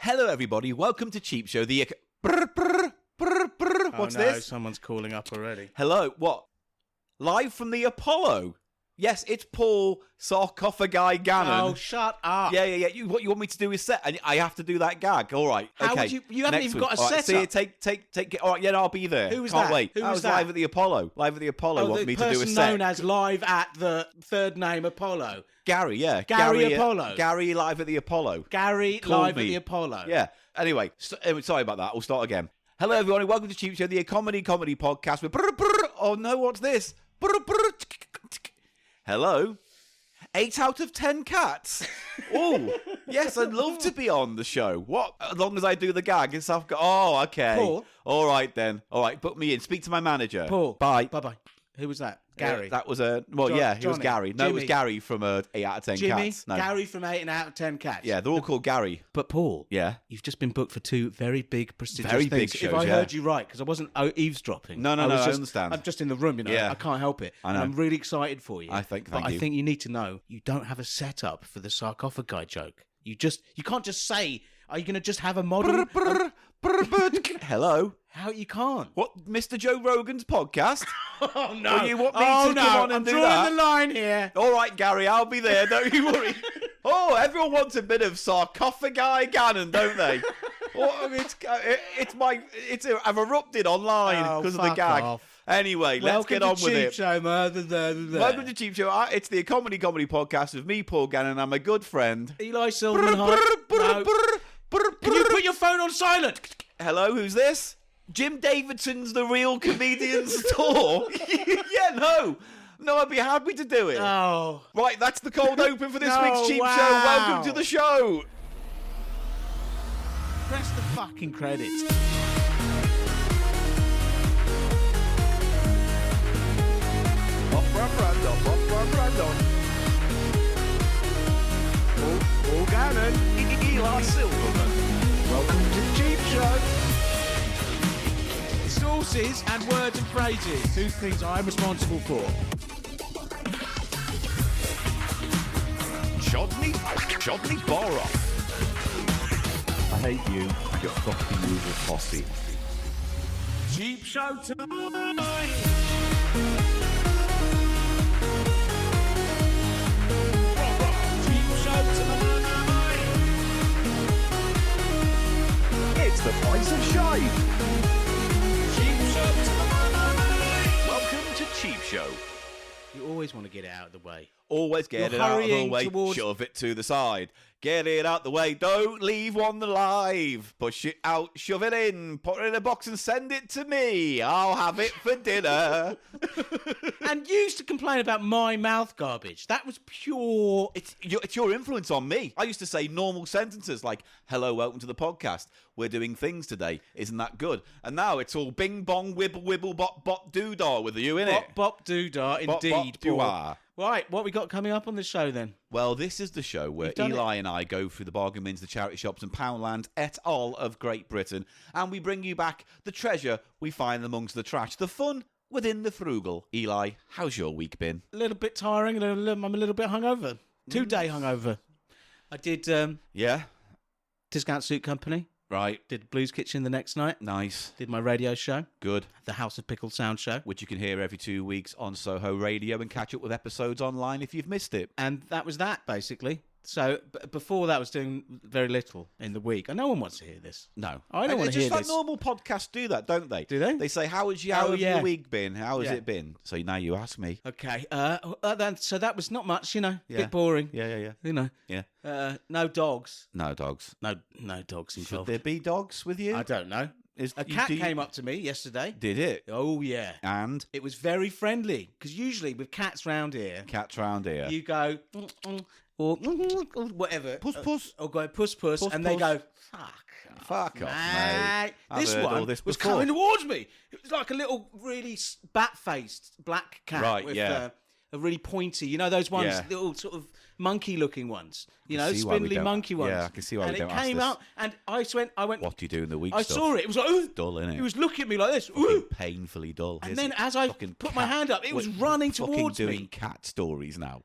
Hello, everybody. Welcome to Cheap Show. What's this? Someone's calling up already. Hello. What? Live from the Apollo. Yes, it's Paul Sarcophagi Gannon. Oh, shut up. Yeah. What you want me to do is set, and I have to do that gag. All right. How okay. would you haven't even got a All right, setup. See, take. All right, yeah, I'll be there. Who was Can't that? wait. Who I was was that? live at the Apollo. Live at the Apollo. Want me to do a set? known as live at the third name Apollo. Gary, yeah. Gary Apollo. Gary live at the Apollo. Gary Called live me. at the Apollo. Yeah. Anyway, sorry about that. We'll start again. Hello, everyone, and welcome to Cheap Show, the comedy podcast with... Oh, no, what's this? Hello. 8 out of 10 cats. Oh, yes, I'd love to be on the show. What? As long as I do the gag and stuff. Oh, okay. Paul? All right, then. All right, book me in. Speak to my manager. Paul. Bye. Bye-bye. Who was that? Gary. That was a... Well, yeah, it was Johnny. Gary. No, Jimmy. it was Gary from 8 out of 10 Jimmy. cats. No. Gary from 8 out of 10 cats. Yeah, they're all called Gary. But Paul, Yeah. you've just been booked for 2 very big, prestigious Very things. big shows, If I yeah. heard you right, because I wasn't eavesdropping. No, I I understand. I'm just in the room, Yeah. I can't help it. I know. And I'm really excited for you. Thank But you. I think you need to know you don't have a setup for the sarcophagi joke. You can't just say, are you going to just have a model? Hello. How you can't? What, Mr. Joe Rogan's podcast? Oh no! Well, you want me to come on and I'm do drawing that? the line here. All right, Gary, I'll be there. Don't you worry. Oh, everyone wants a bit of sarcophagi Gannon, don't they? I've erupted online because of the fuck gag. off. Anyway, let's get on with it. Welcome Welcome to Cheap Show. It's the comedy podcast with me, Paul Gannon, and my good friend Eli Silverman. No. Can you put your phone on silent? Hello, who's this? Jim Davidson's The Real Comedian's Tour? Yeah, no, I'd be happy to do it. Oh. Right, that's the cold open for this No, week's Cheap wow. Show. Welcome to the show. Press the fucking credits. Paul Gannon, Eli Silverman. Welcome to Cheap Show. Sources and words and phrases. 2 things I'm responsible for. Chodney Borrow. I hate you, your fucking usual posse. Cheap Show tonight. Cheap Show tonight. It's the price of shite. Cheap Show tonight. Welcome to Cheap Show. You always want to get it out of the way. Always get You're it out of the hurrying way, towards- shove it to the side. Get it out the way, don't leave one alive. Push it out, shove it in, put it in a box and send it to me. I'll have it for dinner. And you used to complain about my mouth garbage. That was pure... It's your influence on me. I used to say normal sentences like, hello, welcome to the podcast. We're doing things today. Isn't that good? And now it's all bing, bong, wibble, wibble, bop, bop, doodah with you in it. Bop, bop, doodah, Bop, indeed. bop, doo-ah. Right, what we got coming up on the show then? Well, this is the show where You've done Eli and I go through the bargain bins, the charity shops and Poundland et al. Of Great Britain, and we bring you back the treasure we find amongst the trash, the fun within the frugal. Eli, how's your week been? A little bit tiring, I'm a little bit hungover. 2-day hungover. I did Yeah? Discount Suit Company, Right. did Blues Kitchen the next night, Nice. did my radio show, Good. the House of Pickle Sound Show, Which you can hear every 2 weeks on Soho Radio and catch up with episodes online if you've missed it. and that was that, basically. So, before that, I was doing very little in the week. And no one wants to hear this. No. I don't want to hear Just like this. normal podcasts do that, don't they? Do they? They say, how has Oh, your week been? How has Yeah. it been? So now you ask me. Okay, then, so that was not much, Yeah. bit boring, Yeah. no dogs. No dogs. No dogs Should involved. there be dogs with you? I don't know. A cat came up to me yesterday. Did it? Oh, yeah. And It was very friendly, because usually with cats round here, cats round here. you go, or whatever. Puss. Or go puss, and they puss. go, Fuck off, mate. mate. I've This heard all one this was before. coming towards me. It was like a little really bat-faced black cat Right, with yeah. a really pointy, those ones, Yeah. little sort of monkey-looking ones, see why we spindly don't- monkey ones. yeah, I can see why we and don't it ask came this. out, and I went. What do you do in the week I stuff? saw it. It was like, ooh. Dull, innit? He was looking at me like this. Fucking Ooh. painfully dull. And Is then it? as I Fucking put my cat- hand up, it was What- running fucking towards doing me. cat stories now.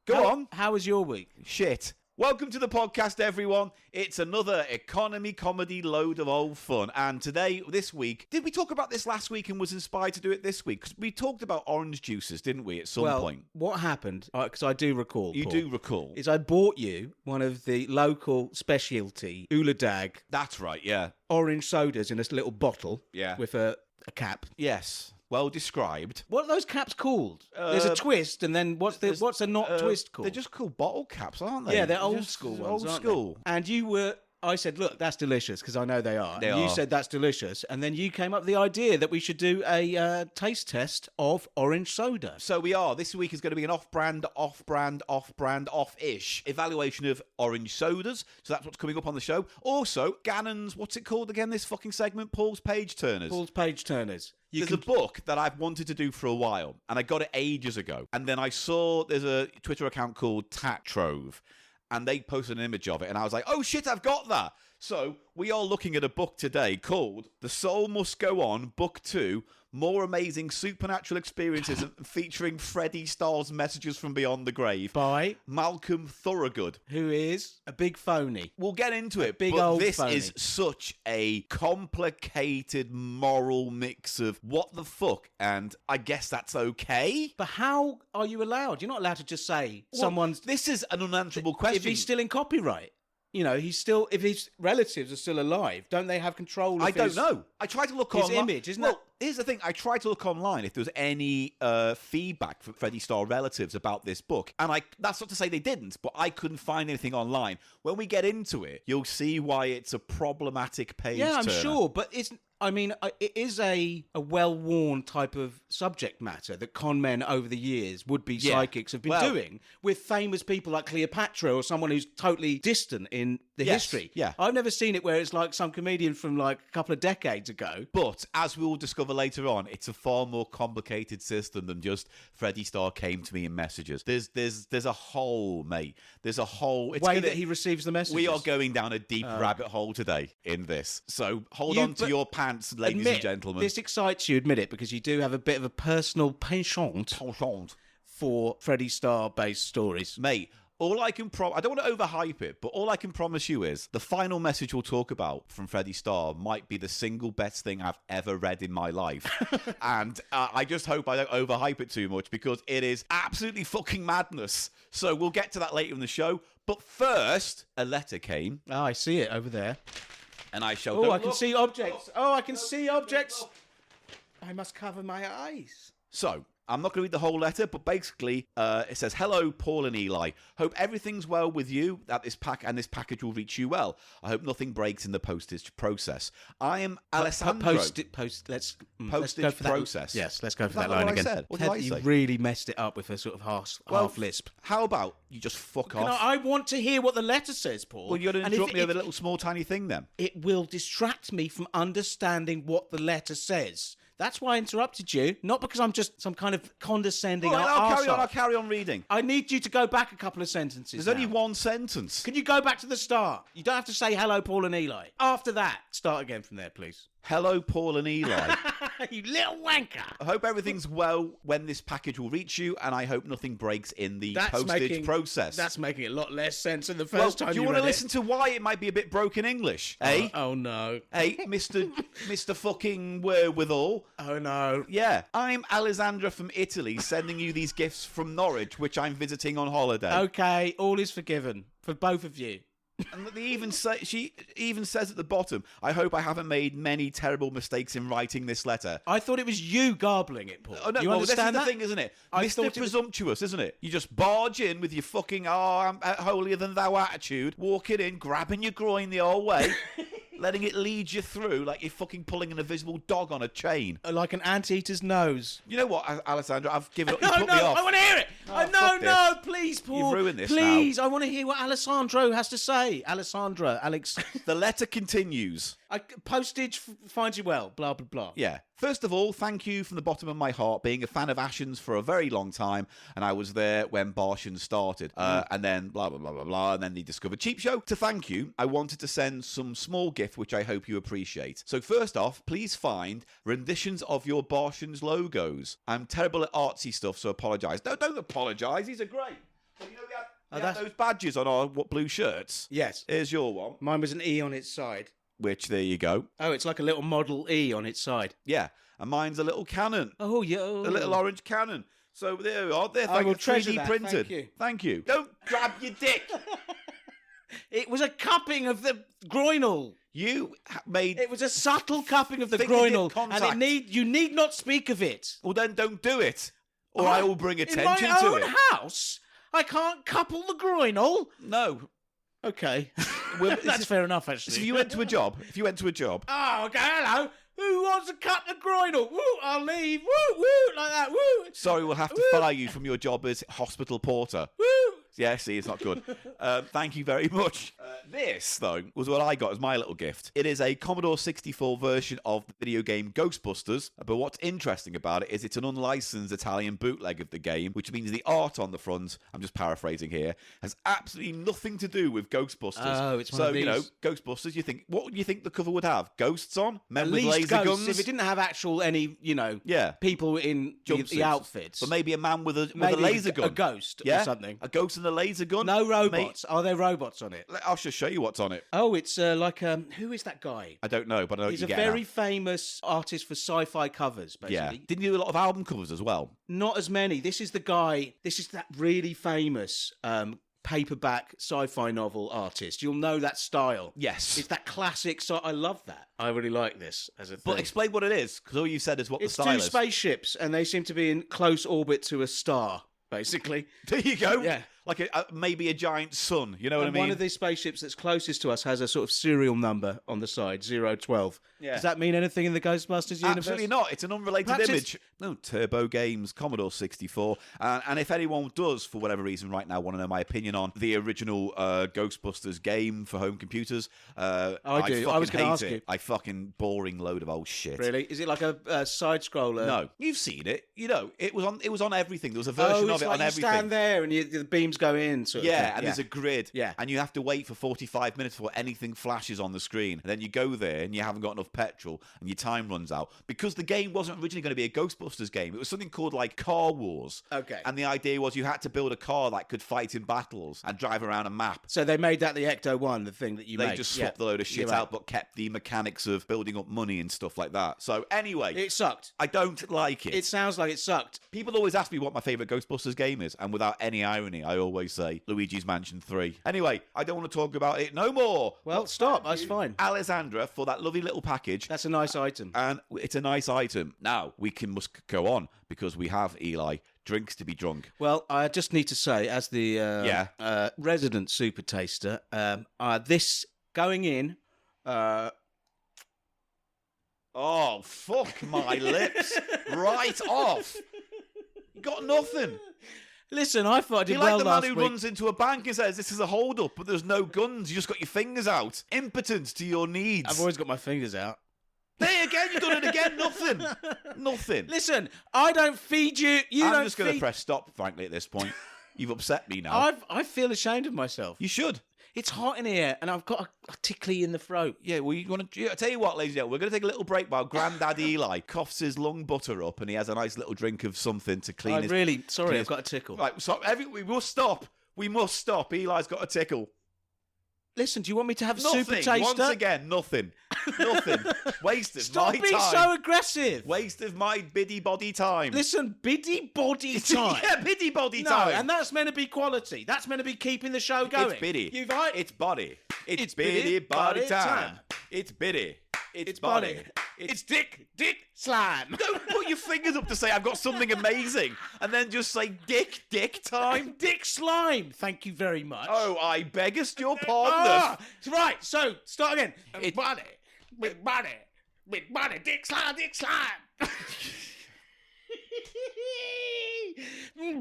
Go on. How was your week? Shit. Welcome to the podcast, everyone. It's another economy comedy load of old fun. And this week, did we talk about this last week and was inspired to do it this week? Because we talked about orange juices, didn't we, at some point? What happened, because I do recall, You Paul, do recall. is I bought you one of the local specialty Uladag That's right, yeah. orange sodas in a little bottle Yeah. with a cap. Yes. Well described. What are those caps called? There's a twist, and then what's a not twist called? They're just called bottle caps, aren't they? Yeah, they're old just school ones. Old aren't school. they? And I said, look, that's delicious, because I know they are. They and you are. said that's delicious, and then you came up with the idea that we should do a taste test of orange soda. So we are. This week is going to be an off-brand, off-ish evaluation of orange sodas. So that's what's coming up on the show. Also, Gannon's, what's it called again, this fucking segment? Paul's Page Turners. Paul's Page Turners. There's a book that I've wanted to do for a while, and I got it ages ago. And then I saw there's a Twitter account called Tatrove, and they posted an image of it, and I was like, oh shit, I've got that. So we are looking at a book today called The Soul Must Go On, Book 2, More Amazing Supernatural Experiences featuring Freddie Starr's Messages from Beyond the Grave. by Malcom Thorogood. who is a big phony. We'll get into it, big but old this phony. is such a complicated moral mix of what the fuck, and I guess that's okay. But how are you allowed? You're not allowed to just say someone's... This is an unanswerable question. If he's still in copyright. You know, if his relatives are still alive, don't they have control of I don't know. I tried to look his online. image, isn't well, that... here's the thing. I tried to look online if there was any feedback from Freddie Starr relatives about this book. And that's not to say they didn't, but I couldn't find anything online. When we get into it, you'll see why it's a problematic page Yeah, I'm turner. sure, but it is a well-worn type of subject matter that con men over the years, would-be psychics, have been doing with famous people like Cleopatra or someone who's totally distant in the history. Yeah. I've never seen it where it's like some comedian from like a couple of decades ago. But as we will discover later on, it's a far more complicated system than just Freddie Starr came to me in messages. There's a hole, mate. There's a whole Way that he receives the messages. We are going down a deep rabbit hole today in this. So hold on to your pants, ladies and gentlemen. This excites you, admit it, because you do have a bit of a personal penchant for Freddie Starr-based stories. Mate, all I can I don't want to overhype it, but all I can promise you is the final message we'll talk about from Freddie Starr might be the single best thing I've ever read in my life. And I just hope I don't overhype it too much, because it is absolutely fucking madness. So we'll get to that later in the show. But first, a letter came. Oh, I see it over there. And I shall... Oh, I can see objects. Oh, I can see objects. I must cover my eyes. So, I'm not going to read the whole letter, but basically, it says, "Hello, Paul and Eli. Hope everything's well with you. That this package will reach you well. I hope nothing breaks in the postage process. I am Alessandro." Let's go for that. Process. Yes, let's go for Is that that line what I again. said? What did I You say? really messed it up with a sort of half lisp. How about you just fuck off? I want to hear what the letter says, Paul. Well, you're going to And interrupt if me with a little small tiny thing then. It will distract me from understanding what the letter says. That's why I interrupted you, not because I'm just some kind of condescending All right, I'll arsehole. carry on reading. I need you to go back a couple of sentences. There's only now. one sentence. Can you go back to the start? You don't have to say hello, Paul and Eli. After that, start again from there, please. Hello, Paul and Eli. You little wanker. I hope everything's well when this package will reach you, and I hope nothing breaks in the postage process. That's making a lot less sense than the first time do you want to listen to why it might be a bit broken English? Eh? Oh, no. Hey, Mr. fucking wherewithal. Oh, no. Yeah, I'm Alessandra from Italy, sending you these gifts from Norwich, which I'm visiting on holiday. Okay, all is forgiven for both of you. And she even says at the bottom, "I hope I haven't made many terrible mistakes in writing this letter." I thought it was you garbling it, Paul. Oh, no, you well, this is understand the that? thing, isn't it? I Mr. thought it was- Presumptuous, isn't it? You just barge in with your fucking, I'm holier than thou attitude, walking in, grabbing your groin the old way, letting it lead you through like you're fucking pulling an invisible dog on a chain. Like an anteater's nose. You know what, Alessandra? I've given up. You No, put no, me off. I want to hear it. fuck No, please, Paul. You've ruined this Please, I want to hear what Alessandro has to say. Alex. The letter continues. Postage finds you well, blah, blah, blah. Yeah. First of all, thank you from the bottom of my heart, being a fan of Ashen's for a very long time, and I was there when Barshan started. And then blah, blah, blah, blah, blah, and then they discovered Cheap Show. To thank you, I wanted to send some small gift, which I hope you appreciate. So first off, please find renditions of your Barshan's logos. I'm terrible at artsy stuff, so apologise. No, don't apologise. These are great. So, you know, Oh, Yeah, those badges on our blue shirts. Yes. Here's your one. Mine was an E on its side. Which, there you go. Oh, it's like a little Model E on its side. Yeah. And mine's a little cannon. Oh, yeah. A little orange cannon. So there we are. They're I will 3D treasure that. printed. Thank you. Don't grab your dick. It was a cupping of the groinal. You made... It was a subtle cupping of the Fingertip groinal. contact. And you need not speak of it. Well, then don't do it. Or I will bring attention in my to own it. house, I can't couple the groinal. No. Okay. Well, That's fair enough, actually. So if you went to a job... Oh, okay, hello. Who wants to cut the groinal? Woo, I'll leave. Woo, woo, like that. Woo. Sorry, we'll have to fire you from your job as hospital porter. Woo. Yeah, see, it's not good. Thank you very much. This, though, was what I got as my little gift. It is a Commodore 64 version of the video game Ghostbusters, but what's interesting about it is it's an unlicensed Italian bootleg of the game, which means the art on the front, I'm just paraphrasing here, has absolutely nothing to do with Ghostbusters. Oh, it's one so, of these. you know, Ghostbusters, what would you think the cover would have? Ghosts on? Men At with least laser ghosts. guns? If it didn't have actual Yeah. people in the outfits. But maybe a man with a Maybe laser gun. A ghost Yeah? or something. A ghost and a laser gun? No robots. Are there robots on it? I'll just show you what's on it. Oh, it's like who is that guy? I don't know, but I know He's what a you get very now. famous artist for sci-fi covers, basically. Yeah. Didn't you do a lot of album covers as well? Not as many. This is the guy. This is that really famous paperback sci-fi novel artist. You'll know that style. Yes. It's that classic. So I love that. I really like this as a thing. But explain what it is, because all you said is what It's the style two is. spaceships, and they seem to be in close orbit to a star, basically. There you go. Yeah. Like maybe a giant sun. You know what I And mean? one of these spaceships that's closest to us has a sort of serial number on the side, 012. Yeah. Does that mean anything in the Ghostbusters universe? Absolutely not. It's an unrelated Perhaps image. No, Turbo Games, Commodore 64. And if anyone does, for whatever reason, right now want to know my opinion on the original Ghostbusters game for home computers, I do. I was going to ask you. I fucking boring load of old shit. Really? Is it like a side scroller? No, you've seen it. You know, it was on everything. There was a version of it's it like on you everything. stand there and the beams go in. Sort of Yeah, thing. and there's a grid. Yeah. And you have to wait for 45 minutes before anything flashes on the screen. And then you go there and you haven't got enough petrol and your time runs out. Because the game wasn't originally going to be a Ghostbusters game. It was something called like Car Wars. Okay. And the idea was you had to build a car that could fight in battles and drive around a map. So they made that the Ecto-1, the thing that you They made. just swapped a load of shit You're right. out, but kept the mechanics of building up money and stuff like that. So anyway, It sucked. I don't like it. It sounds like it sucked. People always ask me what my favourite Ghostbusters game is, and without any irony, I always say Luigi's Mansion 3. Anyway, I don't want to talk about it no more. Well, stop. That's fine. Alessandra, for that lovely little package. That's a nice item. And it's a nice item. Now, must go on, because we have, Eli, drinks to be drunk. Well, I just need to say, as the resident super taster, this going in... Oh, fuck my lips. Right off. You got nothing. Listen, I thought I did You're well like the man last who week. runs into a bank and says, this is a hold-up, but there's no guns. You just got your fingers out. Impotent to your needs. I've always got my fingers out. There again, you've done it again. Nothing. Nothing. Listen, I don't feed you. You I'm don't just going to feed... press stop, frankly, at this point. You've upset me now. I feel ashamed of myself. You should. It's hot in here, and I've got a tickly in the throat. Yeah, well, you want to... I tell you what, ladies and gentlemen, we're going to take a little break while Grandad Eli coughs his lung butter up and he has a nice little drink of something to clean his... Sorry, clean I've got a tickle. Right, so we must stop. We must stop. Eli's got a tickle. Listen, do you want me to have a Nothing. super taster? Once again, nothing. Nothing. Waste of Stop my being time. so aggressive. Waste of my biddy body time. Listen, biddy body time. Yeah, biddy body No, time. and that's meant to be quality. That's meant to be keeping the show going. It's biddy. You've right. It's body. It's biddy biddy body body time. time. It's biddy. It's body. body. It's dick slam. Don't put your fingers up to say I've got something amazing and then just say dick time. Dick slime. Thank you very much. Oh, I beggest your pardon. Right, so start again. It's body, with body, dick slime.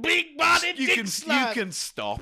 Big body, dick slime. You can stop.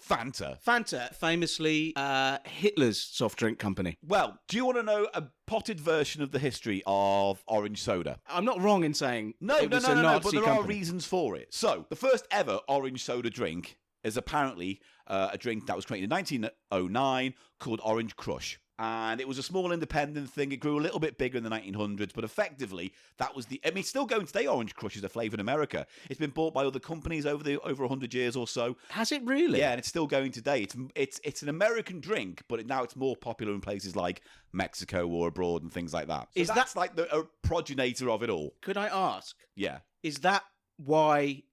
Fanta. Fanta, famously Hitler's soft drink company. Well, do you want to know a potted version of the history of orange soda? I'm not wrong in saying No, it was a Nazi but there company. are reasons for it. So, the first ever orange soda drink is apparently a drink that was created in 1909 called Orange Crush. And it was a small independent thing. It grew a little bit bigger in the 1900s, but effectively, that was the... I mean, it's still going today, Orange Crush is a flavour in America. It's been bought by other companies over 100 years or so. Has it really? Yeah, and it's still going today. It's an American drink, but now it's more popular in places like Mexico or abroad and things like that. So that's like the progenitor of it all. Could I ask? Yeah. Is that why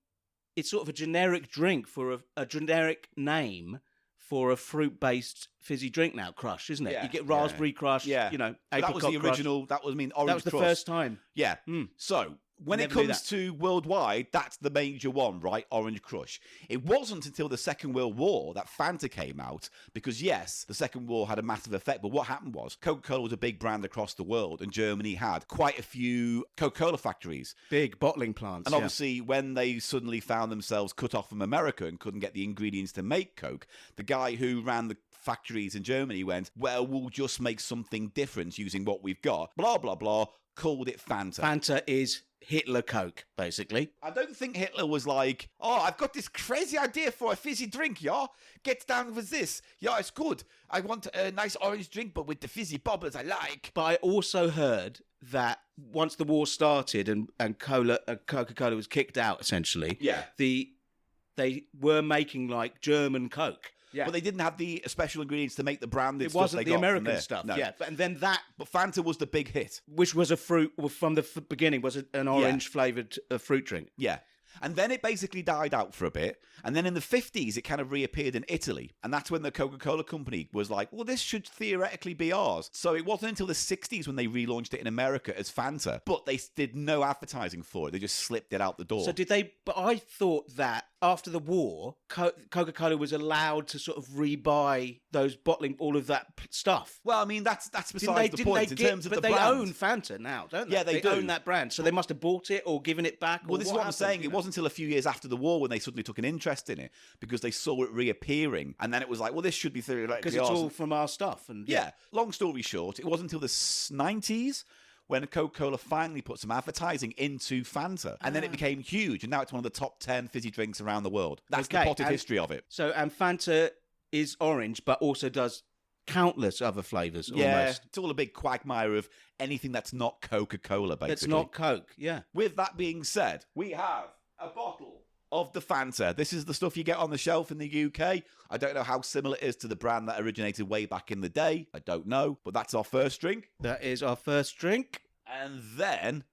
it's sort of a generic drink for a generic name for a fruit-based fizzy drink now, Crush, isn't it? Yeah, you get raspberry Crush, So that was the original, that was, Orange Crush. That was the first time. Yeah. So, when it comes to worldwide, that's the major one, right? Orange Crush. It wasn't until the Second World War that Fanta came out, because yes, the Second War had a massive effect, but what happened was Coca-Cola was a big brand across the world, and Germany had quite a few Coca-Cola factories. Big bottling plants. And obviously, when they suddenly found themselves cut off from America and couldn't get the ingredients to make Coke, the guy who ran the factories in Germany went, well, we'll just make something different using what we've got, blah, blah, blah, called it Fanta. Fanta is Hitler Coke, basically. I don't think Hitler was like, oh, I've got this crazy idea for a fizzy drink, yeah? Get down with this. Yeah, it's good. I want a nice orange drink, but with the fizzy bubbles I like. But I also heard that once the war started and Coca-Cola was kicked out, essentially, they were making like German Coke. Yeah. But they didn't have the special ingredients to make the branded it stuff wasn't they the got American from there. stuff, No. yeah. And then that... But Fanta was the big hit. Which was a fruit, from the beginning, was an orange-flavoured fruit drink. Yeah. And then it basically died out for a bit. And then in the 50s, it kind of reappeared in Italy. And that's when the Coca-Cola company was like, well, this should theoretically be ours. So it wasn't until the 60s when they relaunched it in America as Fanta. But they did no advertising for it. They just slipped it out the door. So did they... But I thought that after the war, Coca-Cola was allowed to sort of rebuy those bottling, all of that stuff. Well, I mean, that's besides the point in terms of the brand. But they own Fanta now, don't they? Yeah, they do. Own that brand. So they must have bought it or given it back. Well, this is what I'm saying. It wasn't until a few years after the war when they suddenly took an interest in it because they saw it reappearing. And then it was like, well, this should be theoretically because it's all from our stuff. And yeah. Long story short, it wasn't until the 90s when Coca-Cola finally put some advertising into Fanta. And then it became huge. And now it's one of the top 10 fizzy drinks around the world. That's the potted history of it. So, and Fanta is orange, but also does countless other flavours almost. It's all a big quagmire of anything that's not Coca-Cola, basically. That's not Coke, yeah. With that being said, we have a bottle of the Fanta. This is the stuff you get on the shelf in the UK. I don't know how similar it is to the brand that originated way back in the day. I don't know, but that's our first drink. That is our first drink. And then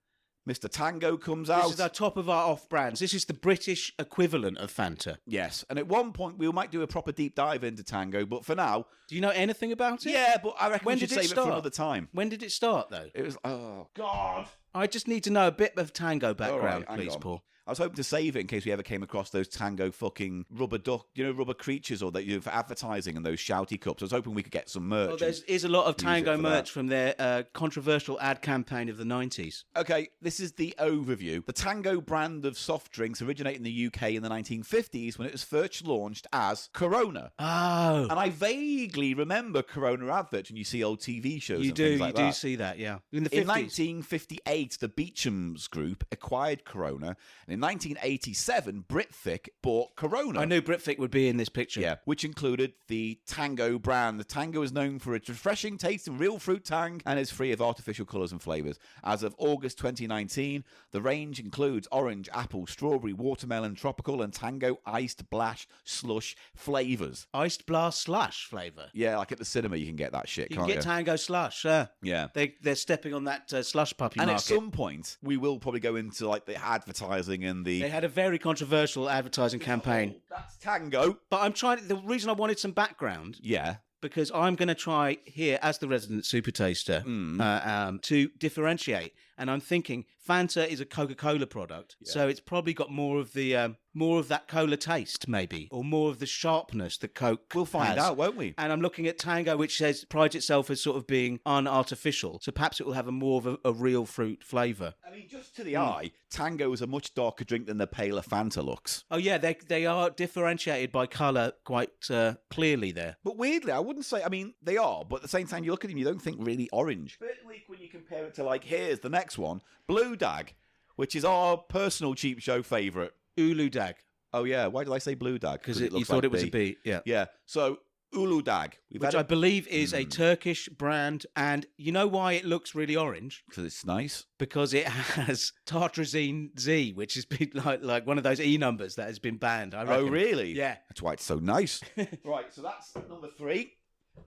Mr. Tango comes out. This is our top of our off-brands. This is the British equivalent of Fanta. Yes, and at one point we might do a proper deep dive into Tango, but for now... Do you know anything about it? Yeah, but I reckon we should save it for another time. When did it start, though? It was... Oh, God! I just need to know a bit of Tango background, please, Paul. I was hoping to save it in case we ever came across those Tango fucking rubber duck, rubber creatures or that you for advertising and those shouty cups. I was hoping we could get some merch. Well, there is a lot of Tango merch from their controversial ad campaign of the 90s. Okay, this is the overview. The Tango brand of soft drinks originated in the UK in the 1950s when it was first launched as Corona. Oh. And I vaguely remember Corona adverts when you see old TV shows and things like that. You do see that, yeah. In the 50s. In 1958, the Beecham's Group acquired Corona, and in 1987, Britvic bought Corona. I knew Britvic would be in this picture. Yeah, which included the Tango brand. The Tango is known for its refreshing taste and real fruit tang and is free of artificial colours and flavours. As of August 2019, the range includes orange, apple, strawberry, watermelon, tropical and Tango iced blast slush flavours. Iced blast slush flavour? Yeah, like at the cinema you can get that shit, you can't can get Tango slush, yeah. Yeah. They're stepping on that slush puppy and market. And at some point, we will probably go into like the advertising and the... They had a very controversial advertising campaign. Oh, that's Tango. But the reason I wanted some background... Yeah. Because I'm going to try here, as the resident super taster, to differentiate. And I'm thinking Fanta is a Coca-Cola product, so it's probably got more of the more of that cola taste, maybe, or more of the sharpness that Coke We'll find has. out, won't we? And I'm looking at Tango, which prides itself as sort of being unartificial. So perhaps it will have a more of a real fruit flavour. I mean, just to the eye, Tango is a much darker drink than the paler Fanta looks. Oh yeah, they are differentiated by colour quite clearly there. But weirdly, I wouldn't say, I mean, they are, but at the same time, you look at them, you don't think really orange. Bit weak when you compare it to, like, here's the next one, Blue Dag, which is our personal cheap show favourite. Ulu Dag. Oh, yeah. Why did I say Blue Dag? Because you thought it was a B, yeah. Yeah. So, Ulu Dag. Which I believe is a Turkish brand. And you know why it looks really orange? Because it's nice. Because it has Tartrazine Z, which has been like one of those E numbers that has been banned. I reckon. Oh, really? Yeah. That's why it's so nice. Right, so that's number 3.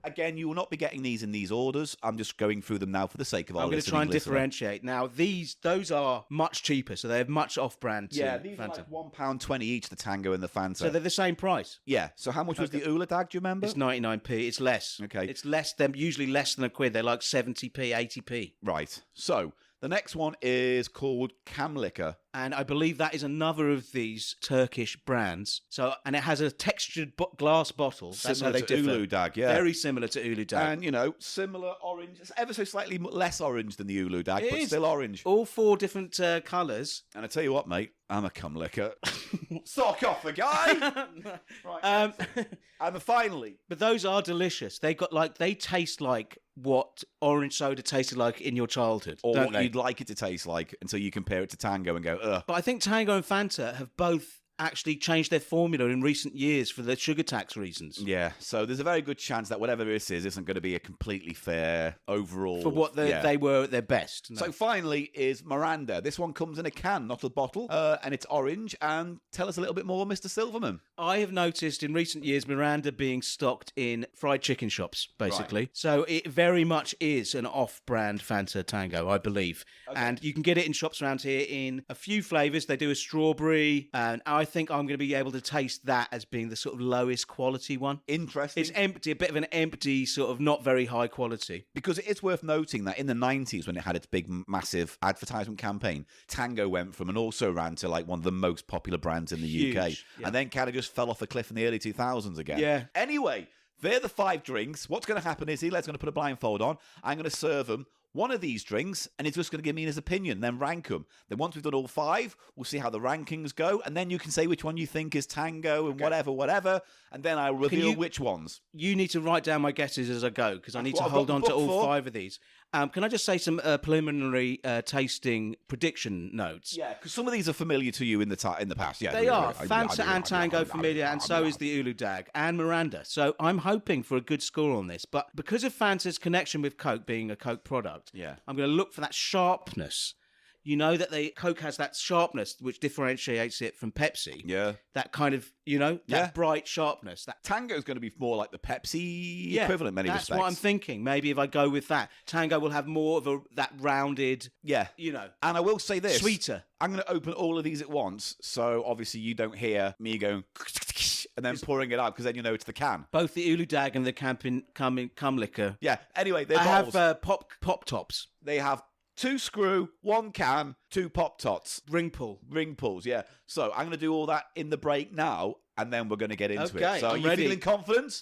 Again, you will not be getting these in these orders. I'm just going through them now for the sake of our I'm going to try and differentiate. Now, those are much cheaper, so they have much off-brand. Yeah, these are like £1.20 each, the Tango and the Fanta. So they're the same price. Yeah. So how much was the Ula Dag? Do you remember? It's 99p. It's less. Okay. It's less. They're usually less than a quid. They're like 70p, 80p. Right. So the next one is called Camlicker. And I believe that is another of these Turkish brands. So, and it has a textured glass bottle. That's Similar how they to differ. Ulu Dag, yeah. Very similar to Ulu Dag. And, you know, similar orange. It's ever so slightly less orange than the Ulu Dag, It but is. still orange. All 4 different colours. And I tell you what, mate, I'm a cum licker. Sock off the guy! Right. And finally, But those are delicious. They taste like what orange soda tasted like in your childhood, or don't what they? you'd like it to taste like until you compare it to Tango and go, ugh. But I think Tango and Fanta have both actually changed their formula in recent years for the sugar tax reasons. Yeah, so there's a very good chance that whatever this is isn't going to be a completely fair overall. For what they were at their best. No. So finally is Miranda. This one comes in a can, not a bottle, and it's orange. And tell us a little bit more, Mr. Silverman. I have noticed in recent years Miranda being stocked in fried chicken shops, basically. Right. So it very much is an off-brand Fanta Tango, I believe. Okay. And you can get it in shops around here in a few flavours. They do a strawberry, and I think I'm going to be able to taste that as being the sort of lowest quality one. Interesting. It's empty, a bit of an empty, sort of not very high quality. Because it is worth noting that in the 90s, when it had its big, massive advertisement campaign, Tango went from and also ran to like one of the most popular brands in the Huge, UK. yeah. And then kind of just fell off a cliff in the early 2000s again. Yeah. Anyway, they're the 5 drinks. What's going to happen is Eli's going to put a blindfold on. I'm going to serve him one of these drinks, and he's just going to give me his opinion, then rank them. Then once we've done all 5, we'll see how the rankings go, and then you can say which one you think is Tango and whatever, and then I'll reveal which ones. You need to write down my guesses as I go, because I need to what I've hold got on the to book all for. 5 of these. Can I just say some preliminary tasting prediction notes? Yeah, because some of these are familiar to you in the past. Yeah, They are. Fanta and Tango familiar, and so is the Ulu Dag and Miranda. So I'm hoping for a good score on this. But because of Fanta's connection with Coke being a Coke product, Yeah. I'm going to look for that sharpness. You know that Coke has that sharpness which differentiates it from Pepsi. Yeah. That kind of, that Yeah. bright sharpness. That Tango's going to be more like the Pepsi equivalent in many that's respects. what I'm thinking. Maybe if I go with that, Tango will have more of that rounded, Yeah. And I will say this. sweeter. I'm going to open all of these at once, so obviously you don't hear me going and then pouring it out, because then you know it's the can. Both the Ulu Dag and the Cum Liquor. Yeah. Anyway, they're I bottles. have pop tops. They have 2 screw, 1 can, 2 pop tots. Ring pull. Ring pulls, yeah. So I'm going to do all that in the break now, and then we're going to get into Okay, it. So are I'm you ready. feeling confident?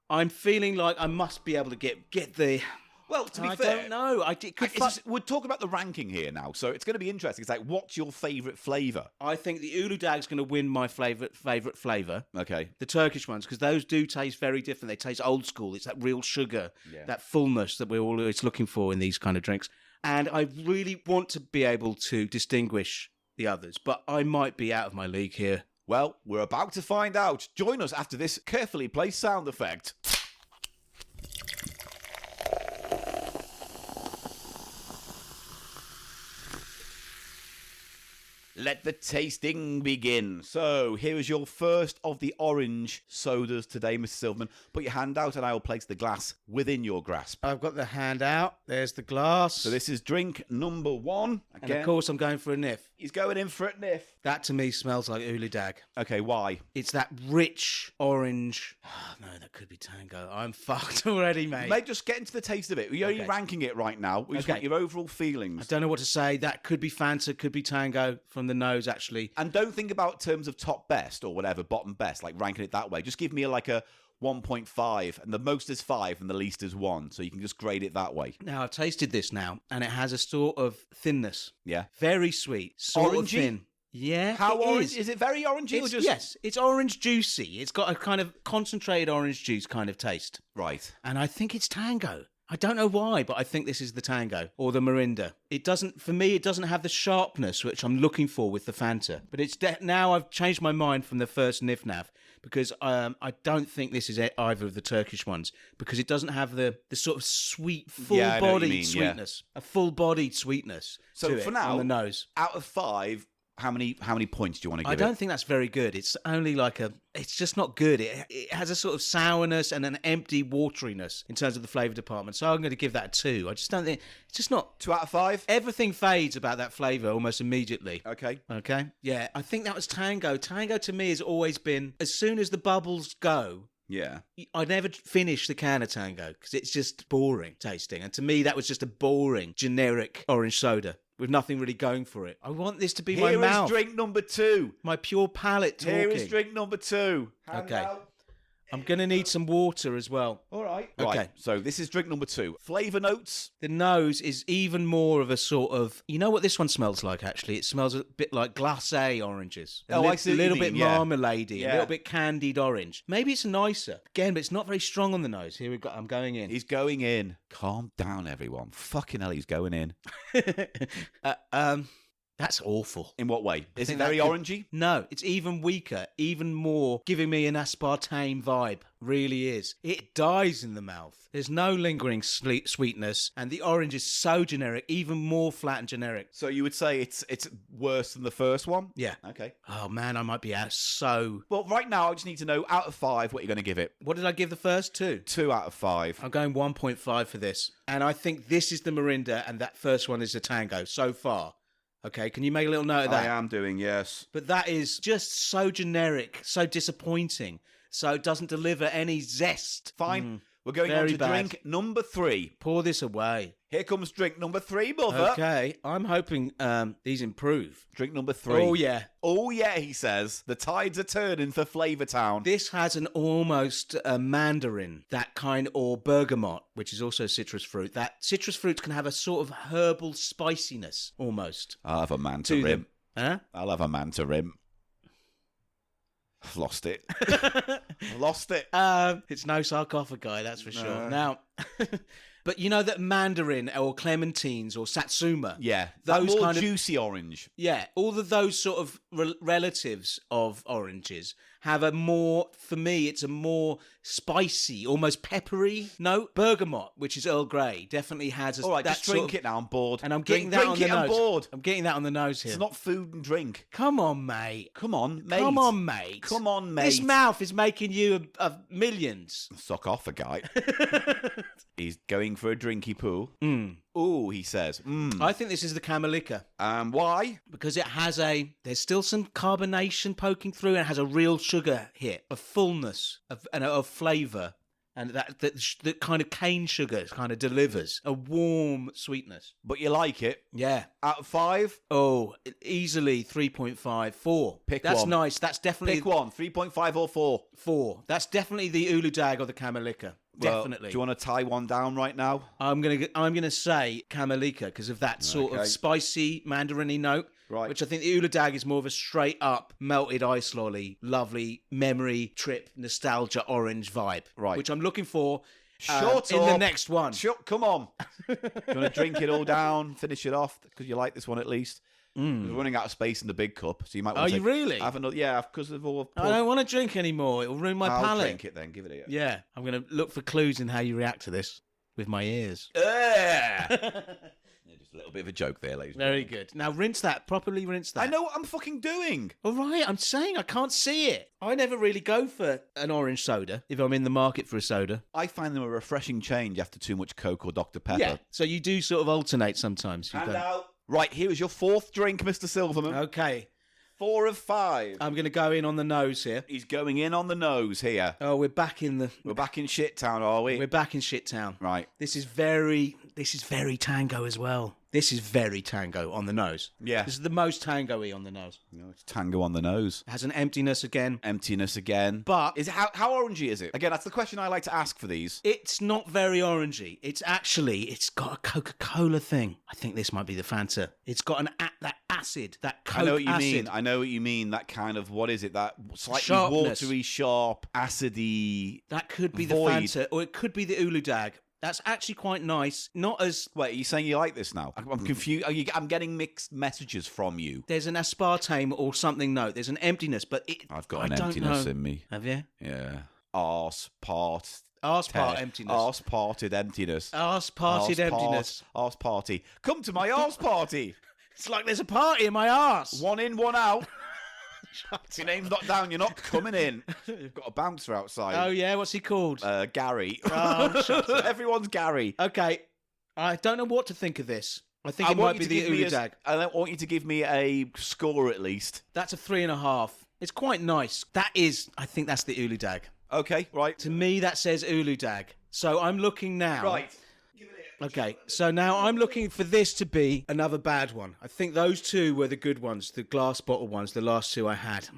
I'm feeling like I must be able to get the. Well, to be I fair, don't know. we're talking about the ranking here now, so it's going to be interesting. It's like, what's your favourite flavour? I think the Ulu Dag's going to win my favourite flavour. Okay. The Turkish ones, because those do taste very different. They taste old school. It's that real sugar, that fullness that we're always looking for in these kind of drinks. And I really want to be able to distinguish the others, but I might be out of my league here. Well, we're about to find out. Join us after this carefully placed sound effect. Let the tasting begin. So, here is your first of the orange sodas today, Mr. Silverman. Put your hand out and I will place the glass within your grasp. I've got the hand out. There's the glass. So this is drink number 1. And of course, I'm going for a niff. He's going in for a niff. That to me smells like Ulidag. Okay, why? It's that rich orange. Oh, no, that could be Tango. I'm fucked already, mate. Mate, just get into the taste of it. We're only ranking it right now. We just want your overall feelings. I don't know what to say. That could be Fanta, could be Tango from the nose, actually. And don't think about terms of top best or whatever, bottom best, like ranking it that way. Just give me a 1.5, and the most is 5 and the least is 1, so you can just grade it that way. Now, I've tasted this now, and it has a sort of thinness. Yeah. Very sweet. Sort of Orangey? thin. Yeah, How orange? is. Is it very orangey or just... Yes, it's orange juicy. It's got a kind of concentrated orange juice kind of taste. Right. And I think it's Tango. I don't know why, but I think this is the Tango or the Mirinda. It doesn't, for me, it doesn't have the sharpness which I'm looking for with the Fanta. But it's now I've changed my mind from the first Nif-Nav because I don't think this is either of the Turkish ones because it doesn't have the sort of sweet, full-bodied sweetness, a full-bodied sweetness. So to for it now, on the nose, out of 5, how many points do you want to give it? I don't think that's very good. It's only it's just not good. It has a sort of sourness and an empty wateriness in terms of the flavour department. So I'm going to give that a 2. I just don't think, it's just not. 2 out of 5? Everything fades about that flavour almost immediately. Okay. Yeah, I think that was Tango. Tango to me has always been, as soon as the bubbles go, Yeah. I never finish the can of Tango because it's just boring tasting. And to me, that was just a boring, generic orange soda with nothing really going for it. I want this to be my mouth. Here is drink number 2. My pure palate talking. Here is drink number 2. Okay. I'm going to need some water as well. All right. Okay. Right, so this is drink number 2. Flavour notes? The nose is even more of a sort of... You know what this one smells like, actually? It smells a bit like glacé oranges. I see A what you little bit mean, yeah. marmaladey, Yeah. a little bit candied orange. Maybe it's nicer. Again, but it's not very strong on the nose. Here we go. I'm going in. He's going in. Calm down, everyone. Fucking hell, he's going in. That's awful. In what way? Is it think very that orangey? No, it's even weaker, even more, giving me an aspartame vibe. Really is. It dies in the mouth. There's no lingering sweetness, and the orange is so generic, even more flat and generic. So you would say it's worse than the first one? Yeah. Okay. Oh man, I might be out so... Well, right now I just need to know, out of 5, what you're going to give it. What did I give the first 2? 2 out of 5. I'm going 1.5 for this. And I think this is the Mirinda, and that first one is the Tango, so far. Okay, can you make a little note of that? I am doing, yes. But that is just so generic, so disappointing. So it doesn't deliver any zest. Fine. We're going on Very to bad. drink number 3. Pour this away. Here comes drink number 3, mother. Okay, I'm hoping these improve. Drink number 3. Oh, yeah. Oh, yeah, he says. The tides are turning for Flavour Town. This has an almost mandarin, that kind, or bergamot, which is also citrus fruit. That citrus fruits can have a sort of herbal spiciness, almost. I'll have a man to to rim. Huh? I'll have a man to rim. I've lost it. Lost it. It's no sarcophagi, that's for sure. Now, but you know that mandarin or clementines or satsuma? Yeah. Those That more kind of juicy orange. Yeah, all of those sort of relatives of oranges have a more, for me, it's a more spicy, almost peppery note. Bergamot, which is Earl Grey, definitely has a... All right, that just sort drink of- it now. I'm bored. And I'm getting that drink on the it, nose. I'm bored. I'm getting that on the nose here. It's not food and drink. Come on, mate. Come on, mate. Come on, mate. Come on, mate. This mouth is making you millions. Sock off a guy. He's going for a drinky poo. Mm. Ooh, he says. I think this is the Camelica. Why? Because it has there's still some carbonation poking through and it has a real sugar hit, a fullness of flavour. And that kind of cane sugar kind of delivers a warm sweetness. But you like it. Yeah. Out of 5? Oh, easily 3.5, 4. Pick That's one. nice. That's definitely... Pick one. 3.5 or 4? 4. That's definitely the Uludag or the Camelica. Well, Definitely. do you want to tie one down right now? I'm gonna say Camelica because of that sort Okay. of spicy mandarin-y note. Right. Which I think the Uludag is more of a straight up melted ice lolly, lovely memory trip, nostalgia orange vibe. Right. Which I'm looking for Shut in up. the next one. Come on. Do you want to drink it all down, finish it off? Because you like this one at least. We're running out of space in the big cup, so you might want Are to you really? have another. Yeah, because of all. I don't want to drink anymore. It'll ruin my I'll palate. drink it then. Give it a Yeah, I'm going to look for clues in how you react to this with my ears. Yeah, just A little bit of a joke there, ladies. Very good. Now rinse that. Properly rinse that. I know what I'm fucking doing. All right, I'm saying I can't see it. I never really go for an orange soda if I'm in the market for a soda. I find them a refreshing change after too much Coke or Dr. Pepper. Yeah. So you do sort of alternate sometimes. You Hand don't. out. Right, here is your fourth drink, Mr. Silverman. Okay. 4 of 5. I'm going to go in on the nose here. He's going in on the nose here. Oh, we're back in Shit Town, are we? We're back in shit town. Right. This is very Tango as well. This is very Tango on the nose. Yeah. This is the most Tango-y on the nose. No, it's Tango on the nose. It has an emptiness again. Emptiness again. But is it how orangey is it? Again, that's the question I like to ask for these. It's not very orangey. It's got a Coca-Cola thing. I think this might be the Fanta. It's got that acid, that Coke I know what you acid. mean. I know what you mean. That kind of, what is it? That slightly Sharpness. watery, sharp, acidy. That could be void. the Fanta, or it could be the Ulu Dag. That's actually quite nice. Not as... Wait, are you saying you like this now? I'm confused. I'm getting mixed messages from you. There's an aspartame or something note. There's an emptiness, but I've got an emptiness in me. Have you? Yeah. Arse part emptiness. Arse parted emptiness. Arse-parted emptiness. Arse party. Come to my arse party. It's like there's a party in my arse. One in, one out. If your name's not down, you're not coming in. You've got a bouncer outside. Oh, yeah? What's he called? Gary. Oh, Everyone's Gary. Okay. I don't know what to think of this. I think it might be the Ulu Dag. I want you to give me a score at least. That's a 3.5. It's quite nice. I think that's the Ulu Dag. Okay, right. To me, that says Ulu Dag. So I'm looking now. Right. Okay, so now I'm looking for this to be another bad one. I think those two were the good ones, the glass bottle ones, the last two I had.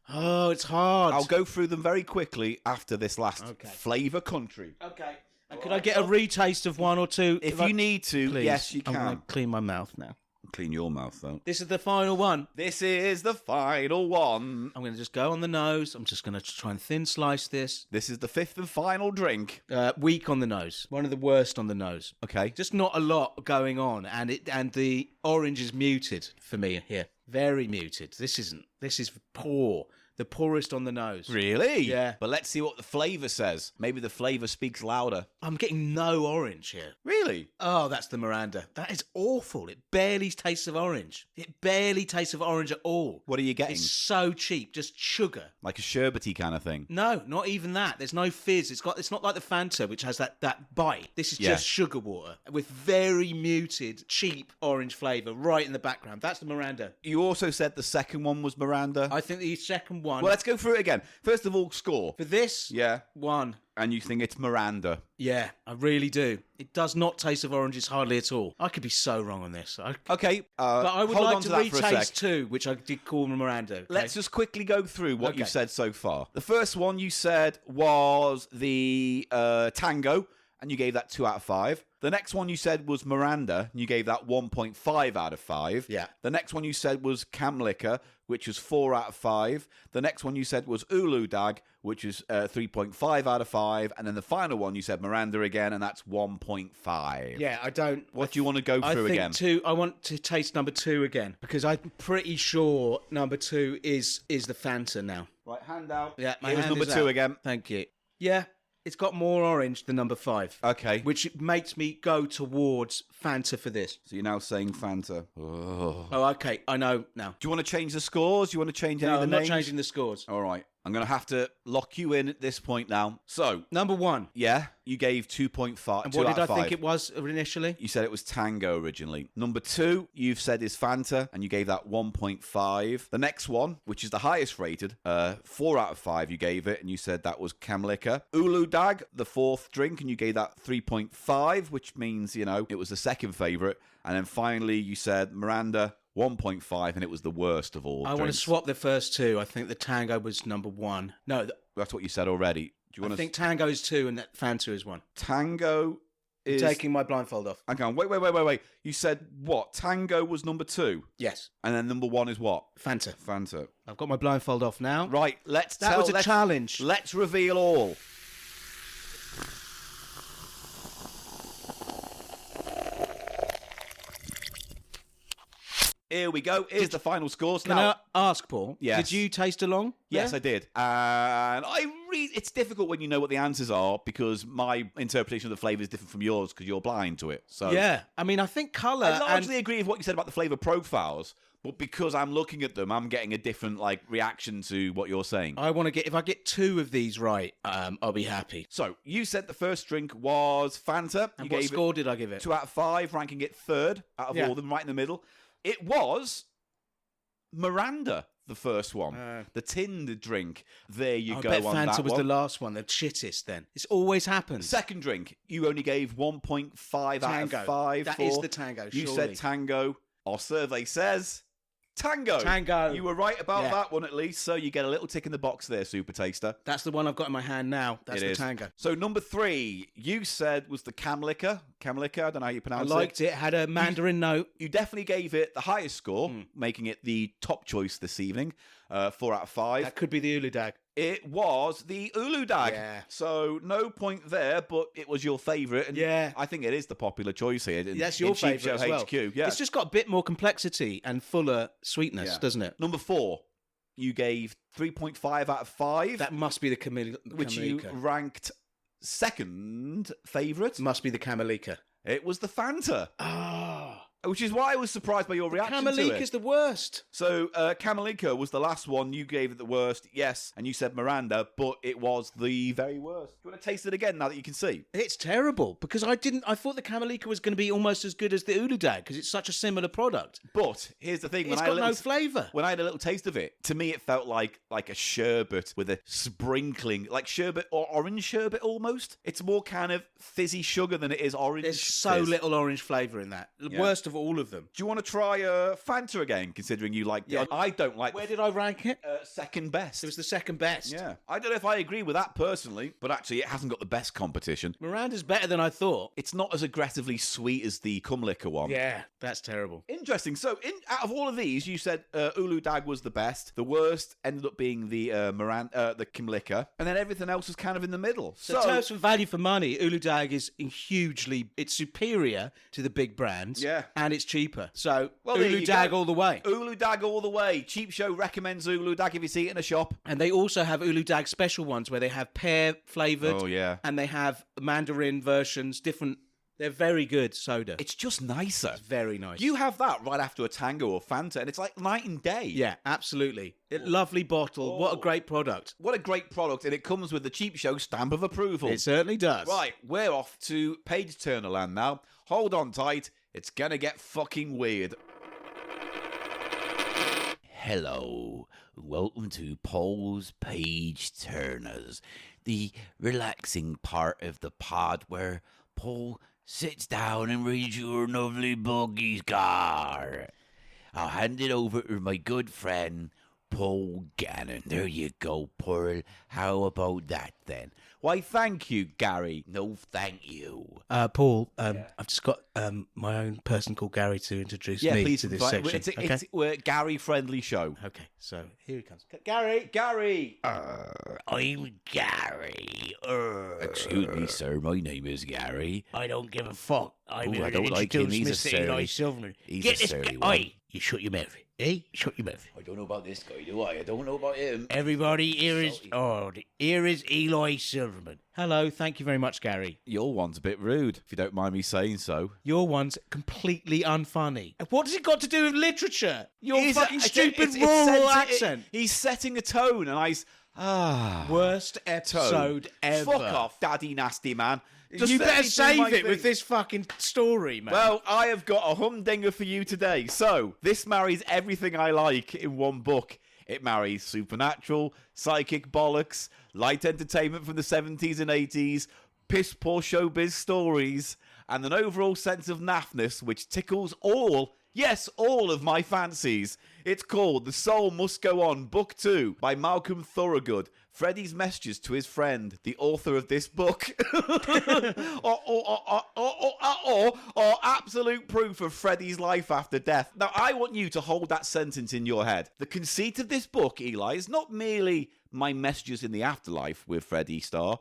Oh, it's hard. I'll go through them very quickly after this last Okay. flavour country. Okay. And could I get a retaste of one or two? If you need to, Please. yes, you I'm can. going to clean my mouth now. Clean your mouth, though. This is the final one. This is the final one. I'm going to just go on the nose. I'm just going to try and thin slice this. This is the 5th and final drink. Weak on the nose. One of the worst on the nose. Okay. Just not a lot going on, and the orange is muted for me here. Very muted. This is poor. The poorest on the nose. Really? Yeah. But let's see what the flavour says. Maybe the flavour speaks louder. I'm getting no orange here. Really? Oh, that's the Miranda. That is awful. It barely tastes of orange. It barely tastes of orange at all. What are you getting? It's so cheap. Just sugar. Like a sherbety kind of thing? No, not even that. There's no fizz. It's not like the Fanta, which has that bite. This is just sugar water with very muted, cheap orange flavour right in the background. That's the Miranda. You also said the second one was Miranda. I think the second one... Well, let's go through it again. First of all, score. For this, Yeah. 1. And you think it's Miranda. Yeah, I really do. It does not taste of oranges hardly at all. I could be so wrong on this. Okay. But I would hold like on to that for a retaste sec. 2, which I did call Miranda. Okay? Let's just quickly go through what Okay. you've said so far. The first one you said was the Tango, and you gave that 2 out of 5. The next one you said was Miranda, and you gave that 1.5 out of 5. Yeah. The next one you said was Cam Liquor, which was 4 out of 5. The next one you said was Ulu Dag, which is 3.5 out of 5. And then the final one you said Miranda again, and that's 1.5. Yeah, I don't... What do you want to go through again? I want to taste number 2 again, because I'm pretty sure number 2 is the Fanta now. Right, hand out. Yeah, my Here's hand number is 2 out. again. Thank you. Yeah, it's got more orange than number 5. Okay. Which makes me go towards Fanta for this. So you're now saying Fanta. Oh. Oh, okay, I know now. Do you want to change the scores? Do you want to change any No, of the I'm names? not changing the scores. All right. I'm going to have to lock you in at this point now. So, Number 1. yeah, you gave 2.5. And 2 what out did I of 5. think it was initially? You said it was Tango originally. Number 2, you've said is Fanta, and you gave that 1.5. The next one, which is the highest rated, 4 out of 5 you gave it, and you said that was Cam Liquor. Ulu Dag, the 4th drink, and you gave that 3.5, which means, it was the second favourite. And then finally, you said Miranda, 1.5, and it was the worst of all I want to drinks. swap the first 2. I think the Tango was number 1. No, That's what you said already. Do you want I think Tango is 2 and that Fanta is 1. Tango is... Taking my blindfold off. Hang on, wait. You said what? Tango was number 2? Yes. And then number 1 is what? Fanta. Fanta. I've got my blindfold off now. Right, That was a challenge. Let's reveal all. Here we go. Here's the final scores. Can Now, I ask, Paul? Yes. Did you taste along? yes, Yeah? I did. And it's difficult when you know what the answers are because my interpretation of the flavour is different from yours because you're blind to it. So Yeah, I mean, I think colour. I largely agree with what you said about the flavour profiles, but because I'm looking at them, I'm getting a different reaction to what you're saying. I want to get, if I get 2 of these right, I'll be happy. So you said the first drink was Fanta. And You what gave score did I give it? 2 out of 5, ranking it third out of all of them, right in the middle. It was Miranda, the first one. The tinned drink. There you go. I bet on Fanta that was one. the last one, the shittest then. This always happens. Second drink, you only gave 1.5 out of 5 That for. is the Tango, You surely. said Tango. Our survey says Tango. Tango. You were right about Yeah. that one at least, so you get a little tick in the box there, Super Taster. That's the one I've got in my hand now. That's It the is. Tango. So number 3, you said was the Camlica. Camlica, I don't know how you I pronounce it. liked it. Had a Mandarin note. You definitely gave it the highest score, making it the top choice this evening, 4 out of 5. That could be the Uludag. It was the Uludag. Yeah. So no point there, but it was your favourite. And Yeah. I think it is the popular choice here. That's in your Cheap favourite Show as well. HQ. Yeah. It's just got a bit more complexity and fuller sweetness, Yeah. doesn't it? Number 4, you gave 3.5 out of 5, That must be the which you Camellica. ranked second favourite. Must be the Camellica. It was the Fanta, Ah. which is why I was surprised by your reaction to it. Camellica's the worst. So, Camelica was the last one. You gave it the worst, yes, and you said Miranda, but it was the very worst. Do you want to taste it again now that you can see? It's terrible because I thought the Camellica was going to be almost as good as the Uludag because it's such a similar product. But here's the thing: It's got no flavour. When I had a little taste of it, to me it felt like a sherbet with a sprinkling, like sherbet or orange sherbet almost. It's more kind of fizzy sugar than it is orange. There's so fizz. little orange flavour in that. The Yeah. worst of all of them. Do you want to try Fanta again? Considering you like, Yeah. I don't like. Where did I rank it? Second best. It was the second best. Yeah, I don't know if I agree with that personally, but actually it hasn't got the best competition. Miranda's better than I thought. It's not as aggressively sweet as the Cumlicker one. Yeah, that's terrible. Interesting. So, out of all of these, you said Uludag was the best. The worst ended up being the the Cumlicker, and then everything else was kind of in the middle. So, in terms of value for money, Uludag is it's superior to the big brands. Yeah. And it's cheaper. So, Well, there you Uludag go. all the way. Uludag all the way. Cheap Show recommends Uludag if you see it in a shop. And they also have Uludag special ones where they have pear flavoured. Oh, yeah. And they have Mandarin versions, different. They're very good soda. It's just nicer. It's very nice. You have that right after a Tango or Fanta, and it's like night and day. Yeah, absolutely. Lovely bottle. What a great product. What a great product, and it comes with the Cheap Show stamp of approval. It certainly does. Right, we're off to page turner land now. Hold on tight. It's gonna get fucking weird. Hello. Welcome to Paul's Page Turners, the relaxing part of the pod where Paul sits down and reads your lovely book he's got. I'll hand it over to my good friend, Paul Gannon. There you go, Pearl. How about that then? Why, thank you, Gary. No, thank you. Paul, I've just got my own person called Gary to introduce me please to this invite- section. It's a Gary-friendly show. Okay, so here he comes. Gary! Gary! I'm Gary. Excuse me, sir. My name is Gary. I don't give a fuck. I'm Ooh, here I to don't like him. introduce He's a Mr. Eli surly- Silverman. he's Get a this surly guy. one. Oi, you shut your mouth. Eh? Shut your mouth. I don't know about this guy, do I? I don't know about him. Everybody, here is Eli Silverman. Hello, thank you very much, Gary. Your one's a bit rude, if you don't mind me saying so. Your one's completely unfunny. What has it got to do with literature? Your He's- fucking it's- stupid it's rural sensi- accent. He's setting a tone, and Worst episode ever. Fuck off, daddy nasty man. Just You let better me do save my it with thing. this fucking story, man. Well, I have got a humdinger for you today. So, this marries everything I like in one book. It marries supernatural, psychic bollocks, light entertainment from the 70s and 80s, piss-poor showbiz stories, and an overall sense of naffness which tickles all of my fancies. It's called The Soul Must Go On, Book 2, by Malcom Thorogood. Freddie's messages to his friend, the author of this book, or absolute proof of Freddie's life after death. Now, I want you to hold that sentence in your head. The conceit of this book, Eli, is not merely my messages in the afterlife with Freddie Starr.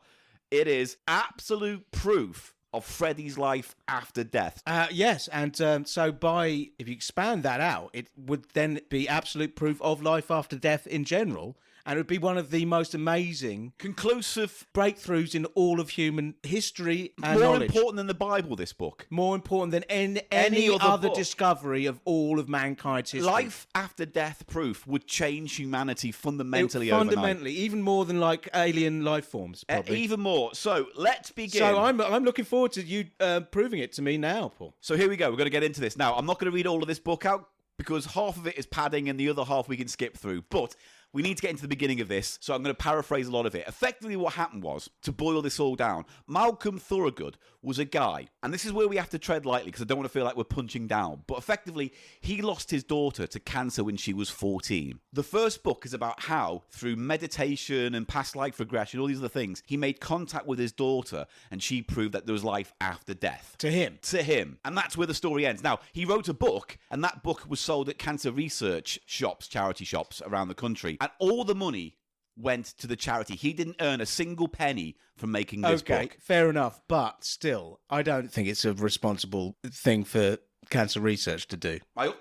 It is absolute proof of Freddie's life after death. Yes, and so if you expand that out, it would then be absolute proof of life after death in general, and it would be one of the most amazing, conclusive, breakthroughs in all of human history and more knowledge. important than the Bible, this book. More important than any other other book. discovery of all of mankind's history. Life after death proof would change humanity fundamentally overnight. Fundamentally, even more than like alien life forms, probably. Even more. So let's begin. So I'm looking forward to you proving it to me now, Paul. So here we go. We're going to get into this. Now, I'm not going to read all of this book out because half of it is padding and the other half we can skip through. But we need to get into the beginning of this, so I'm going to paraphrase a lot of it. Effectively, what happened was, to boil this all down, Malcom Thorogood was a guy, and this is where we have to tread lightly because I don't want to feel like we're punching down, but effectively, he lost his daughter to cancer when she was 14. The first book is about how, through meditation and past life regression, all these other things, he made contact with his daughter, and she proved that there was life after death. To him. To him. And that's where the story ends. Now, he wrote a book, and that book was sold at cancer research shops, charity shops around the country. And all the money went to the charity. He didn't earn a single penny from making this book. Fair enough. But still, I don't think it's a responsible thing for cancer research to do. I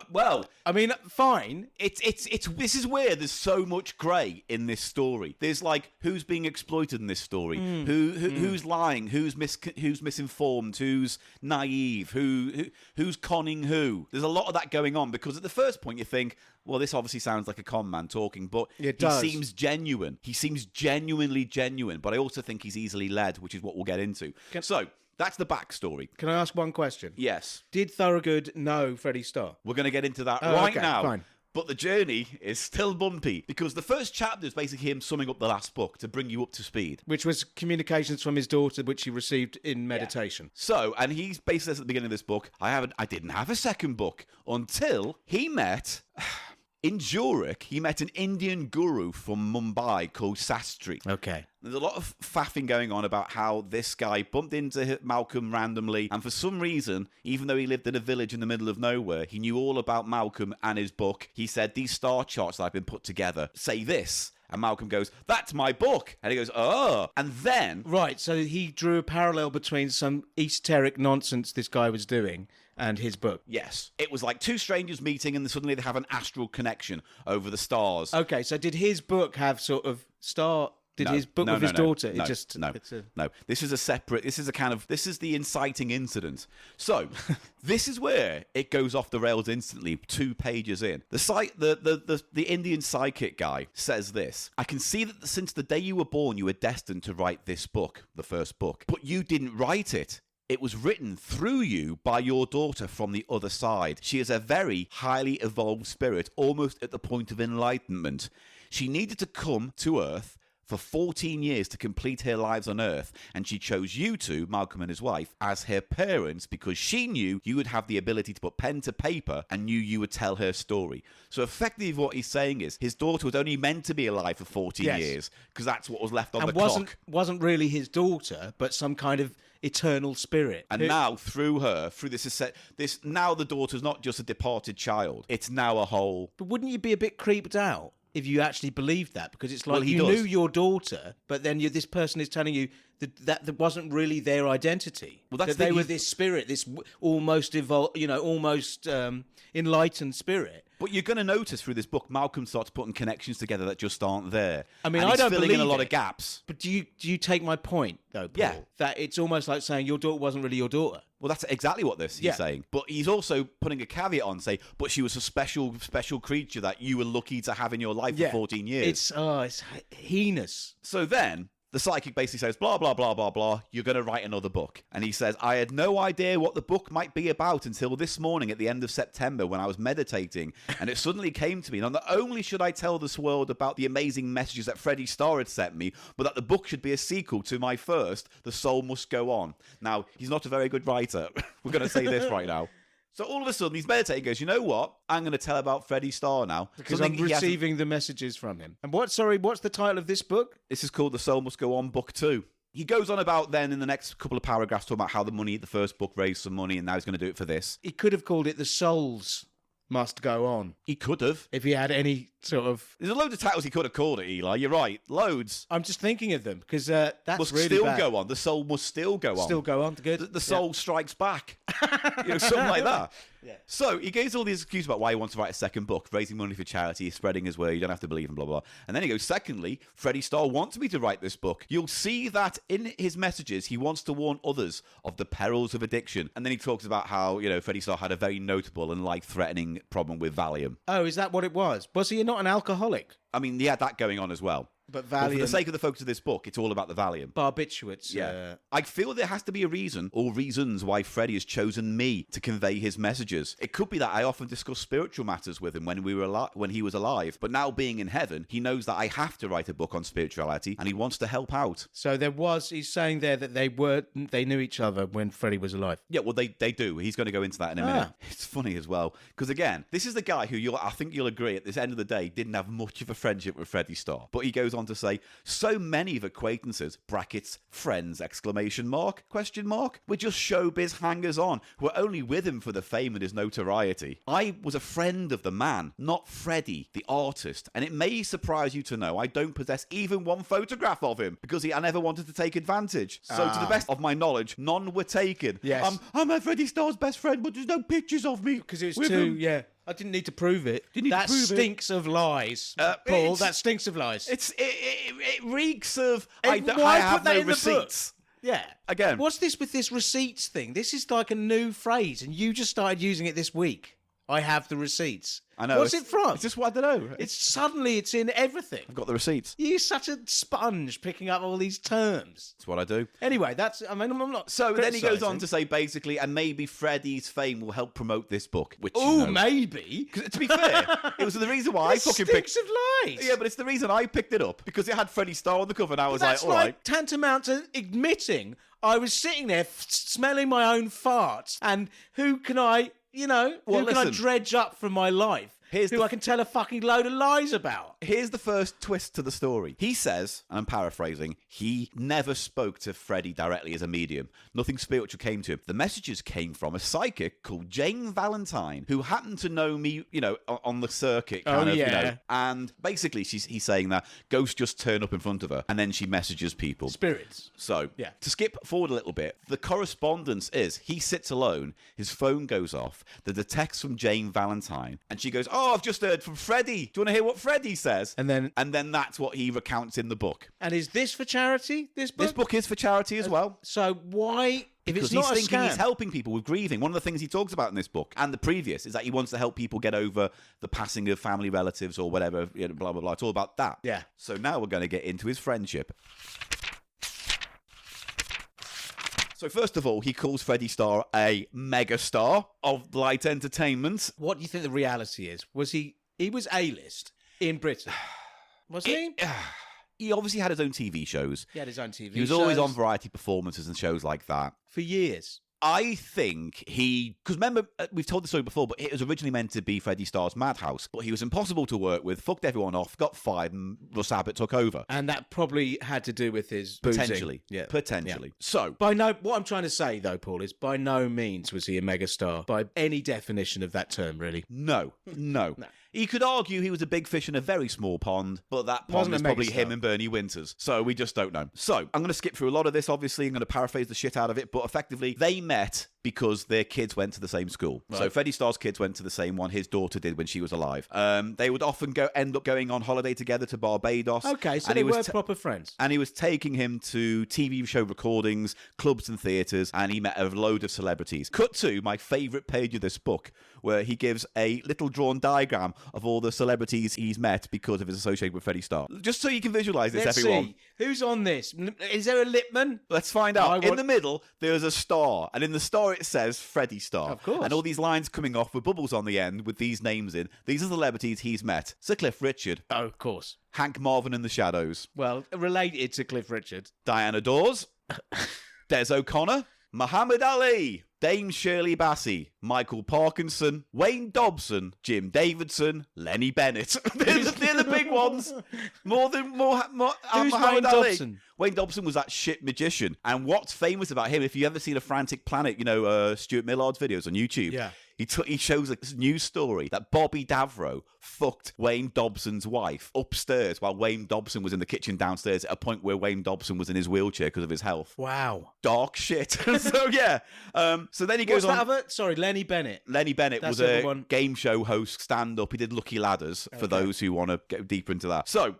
mean, fine. It's this is where there's so much grey in this story. There's like who's being exploited in this story, who's lying, who's misinformed, who's naive, who's conning who. There's a lot of that going on because at the first point you think, well, this obviously sounds like a con man talking, but he seems genuine. He seems genuinely genuine, but I also think he's easily led, which is what we'll get into. So that's the backstory. Can I ask one question? Yes. Did Thorogood know Freddie Starr? We're going to get into that now. Fine. But the journey is still bumpy because the first chapter is basically him summing up the last book to bring you up to speed. Which was communications from his daughter, which he received in meditation. Yeah. So, and he basically says at the beginning of this book, I didn't have a second book until he met... In Zurich, he met an Indian guru from Mumbai called Sastry. Okay. There's a lot of faffing going on about how this guy bumped into Malcolm randomly, and for some reason, even though he lived in a village in the middle of nowhere, he knew all about Malcolm and his book. He said, these star charts that I've been put together say this. And Malcolm goes, that's my book. And he goes, oh. And then... Right, so he drew a parallel between some esoteric nonsense this guy was doing and his book. Yes. It was like two strangers meeting and suddenly they have an astral connection over the stars. Okay, so did his book have sort of star... Did his book with his daughter? No. This is a separate. This is the inciting incident. So, this is where it goes off the rails instantly. 2 pages in, the Indian psychic guy says this: I can see that since the day you were born, you were destined to write this book, the first book, but you didn't write it. It was written through you by your daughter from the other side. She is a very highly evolved spirit, almost at the point of enlightenment. She needed to come to Earth for 14 years to complete her lives on Earth, and she chose you two, Malcolm and his wife, as her parents because she knew you would have the ability to put pen to paper and knew you would tell her story. So effectively what he's saying is his daughter was only meant to be alive for 14 years because that's what was left on the clock. Wasn't really his daughter, but some kind of eternal spirit. And now through this, now the daughter's not just a departed child, it's now a whole... But wouldn't you be a bit creeped out if you actually believed that? Because it's like you does. knew your daughter, but then this person is telling you that wasn't really their identity. Well, that's that they were this spirit, this almost evolved, almost enlightened spirit. But you're going to notice through this book, Malcolm starts putting connections together that just aren't there. I mean, and I don't filling believe in a lot it. of gaps. But do you take my point though, Paul? Yeah. That it's almost like saying your daughter wasn't really your daughter. Well, that's exactly what he's saying. But he's also putting a caveat on, say, but she was a special creature that you were lucky to have in your life for 14 years. It's heinous. So then the psychic basically says, blah, blah, blah, blah, blah, you're going to write another book. And he says, I had no idea what the book might be about until this morning at the end of September when I was meditating. And it suddenly came to me. Not only should I tell this world about the amazing messages that Freddie Starr had sent me, but that the book should be a sequel to my first, The Soul Must Go On. Now, he's not a very good writer. We're going to say this right now. So all of a sudden, he's meditating and goes, you know what? I'm going to tell about Freddie Starr now. Because I'm receiving the messages from him. And what's the title of this book? This is called The Soul Must Go On, Book 2. He goes on about then in the next couple of paragraphs talking about how the first book raised some money and now he's going to do it for this. He could have called it The Souls Must Go On. He could have. If he had any sort of... There's a load of titles he could have called it, Eli. You're right. Loads. I'm just thinking of them because that's must really still bad. go on. The soul must still go on. Still go on. Good. The soul strikes back. Something like that. So he gives all these excuses about why he wants to write a second book, raising money for charity, spreading his word, you don't have to believe him, blah, blah, blah. And then he goes, secondly, Freddie Starr wants me to write this book. You'll see that in his messages, he wants to warn others of the perils of addiction. And then he talks about how, Freddie Starr had a very notable and life-threatening problem with Valium. Oh, is that what it was? Was he not an alcoholic? I mean, he had that going on as well. But for the sake of the focus of this book, it's all about the Valium. Barbiturates. Yeah. I feel there has to be a reason or reasons why Freddie has chosen me to convey his messages. It could be that I often discuss spiritual matters with him when he was alive, but now being in heaven, he knows that I have to write a book on spirituality and he wants to help out. So he's saying there that they knew each other when Freddie was alive. Yeah, well, they do. He's going to go into that in a minute. It's funny as well, because again, this is the guy who I think you'll agree at this end of the day didn't have much of a friendship with Freddie Starr, but he goes on to say, so many of acquaintances, brackets, friends, exclamation mark, question mark, were just showbiz hangers-on who were only with him for the fame and his notoriety. I was a friend of the man, not Freddie, the artist, and it may surprise you to know I don't possess even one photograph of him because I never wanted to take advantage. So to the best of my knowledge, none were taken. Yes. I'm Freddie Starr's best friend, but there's no pictures of me. Because it was too, I didn't need to prove it. That stinks of lies, Paul. That stinks of lies. It reeks of. I Why have put that no in the receipts. book? Yeah. Again, what's this with this receipts thing? This is like a new phrase, and you just started using it this week. I have the receipts. I know. What's it from? It's just what I don't know. It's in everything. I've got the receipts. You're such a sponge picking up all these terms. That's what I do. Anyway, I'm not. So then he goes on to say basically, and maybe Freddie's fame will help promote this book. Which maybe. To be fair, it was the reason why I fucking picked. Stinks of lies. Yeah, but it's the reason I picked it up because it had Freddie Starr on the cover, and I was like, all right. Tantamount to admitting I was sitting there smelling my own farts, and who can I dredge up from my life? I can tell a fucking load of lies about. Here's the first twist to the story. He says, and I'm paraphrasing, he never spoke to Freddie directly as a medium. Nothing spiritual came to him. The messages came from a psychic called Jane Valentine, who happened to know me, on the circuit. And basically, he's saying that ghosts just turn up in front of her, and then she messages people. Spirits. So, to skip forward a little bit, the correspondence is, he sits alone, his phone goes off, there's a text from Jane Valentine, and she goes, I've just heard from Freddie. Do you want to hear what Freddie says? And then that's what he recounts in the book. And is this for charity, this book? This book is for charity as well. So why, if it's not a thinking scam? He's helping people with grieving. One of the things he talks about in this book and the previous is that he wants to help people get over the passing of family relatives or whatever, blah, blah, blah. It's all about that. Yeah. So now we're going to get into his friendship. So first of all, he calls Freddie Starr a megastar of light entertainment. What do you think the reality is? He was A-list in Britain. Was he? He obviously had his own TV shows. He had his own TV shows. He was always on variety performances and shows like that. For years. I think because remember, we've told the story before, but it was originally meant to be Freddie Starr's Madhouse, but he was impossible to work with, fucked everyone off, got fired, and Russ Abbott took over. And that probably had to do with his Potentially. boozing. Yeah. Potentially. Yeah. So, what I'm trying to say, though, Paul, is by no means was he a megastar, by any definition of that term, really. No. He could argue he was a big fish in a very small pond, but that pond is probably him and Bernie Winters. So we just don't know. So I'm going to skip through a lot of this, obviously. I'm going to paraphrase the shit out of it, but effectively, they met because their kids went to the same school. Right. So Freddie Starr's kids went to the same one his daughter did when she was alive. They would often end up going on holiday together to Barbados. Okay, so they were proper friends. And he was taking him to TV show recordings, clubs and theatres, and he met a load of celebrities. Cut to my favourite page of this book, where he gives a little drawn diagram of all the celebrities he's met because of his association with Freddie Starr. Just so you can visualise this, everyone. See. Who's on this? Is there a Lippmann? Let's find out. In the middle, there's a star, and in the star it says Freddie Starr. Of course. And all these lines coming off with bubbles on the end with these names in. These are celebrities he's met. Sir Cliff Richard. Oh, of course. Hank Marvin and the Shadows. Well, related to Cliff Richard. Diana Dawes. Des O'Connor. Muhammad Ali. Dame Shirley Bassey, Michael Parkinson, Wayne Dobson, Jim Davidson, Lenny Bennett. they're the big ones. More Who's Muhammad Wayne Ali. Dobson? Wayne Dobson was that shit magician. And what's famous about him, if you've ever seen a Frantic Planet, Stuart Millard's videos on YouTube. Yeah. He shows a news story that Bobby Davro fucked Wayne Dobson's wife upstairs while Wayne Dobson was in the kitchen downstairs at a point where Wayne Dobson was in his wheelchair because of his health. Wow. Dark shit. So, yeah. So then he goes What's on. that other? Sorry, Lenny Bennett. Lenny Bennett That's was the a other one. game show host, stand-up. He did Lucky Ladders, for those who want to get deeper into that. So,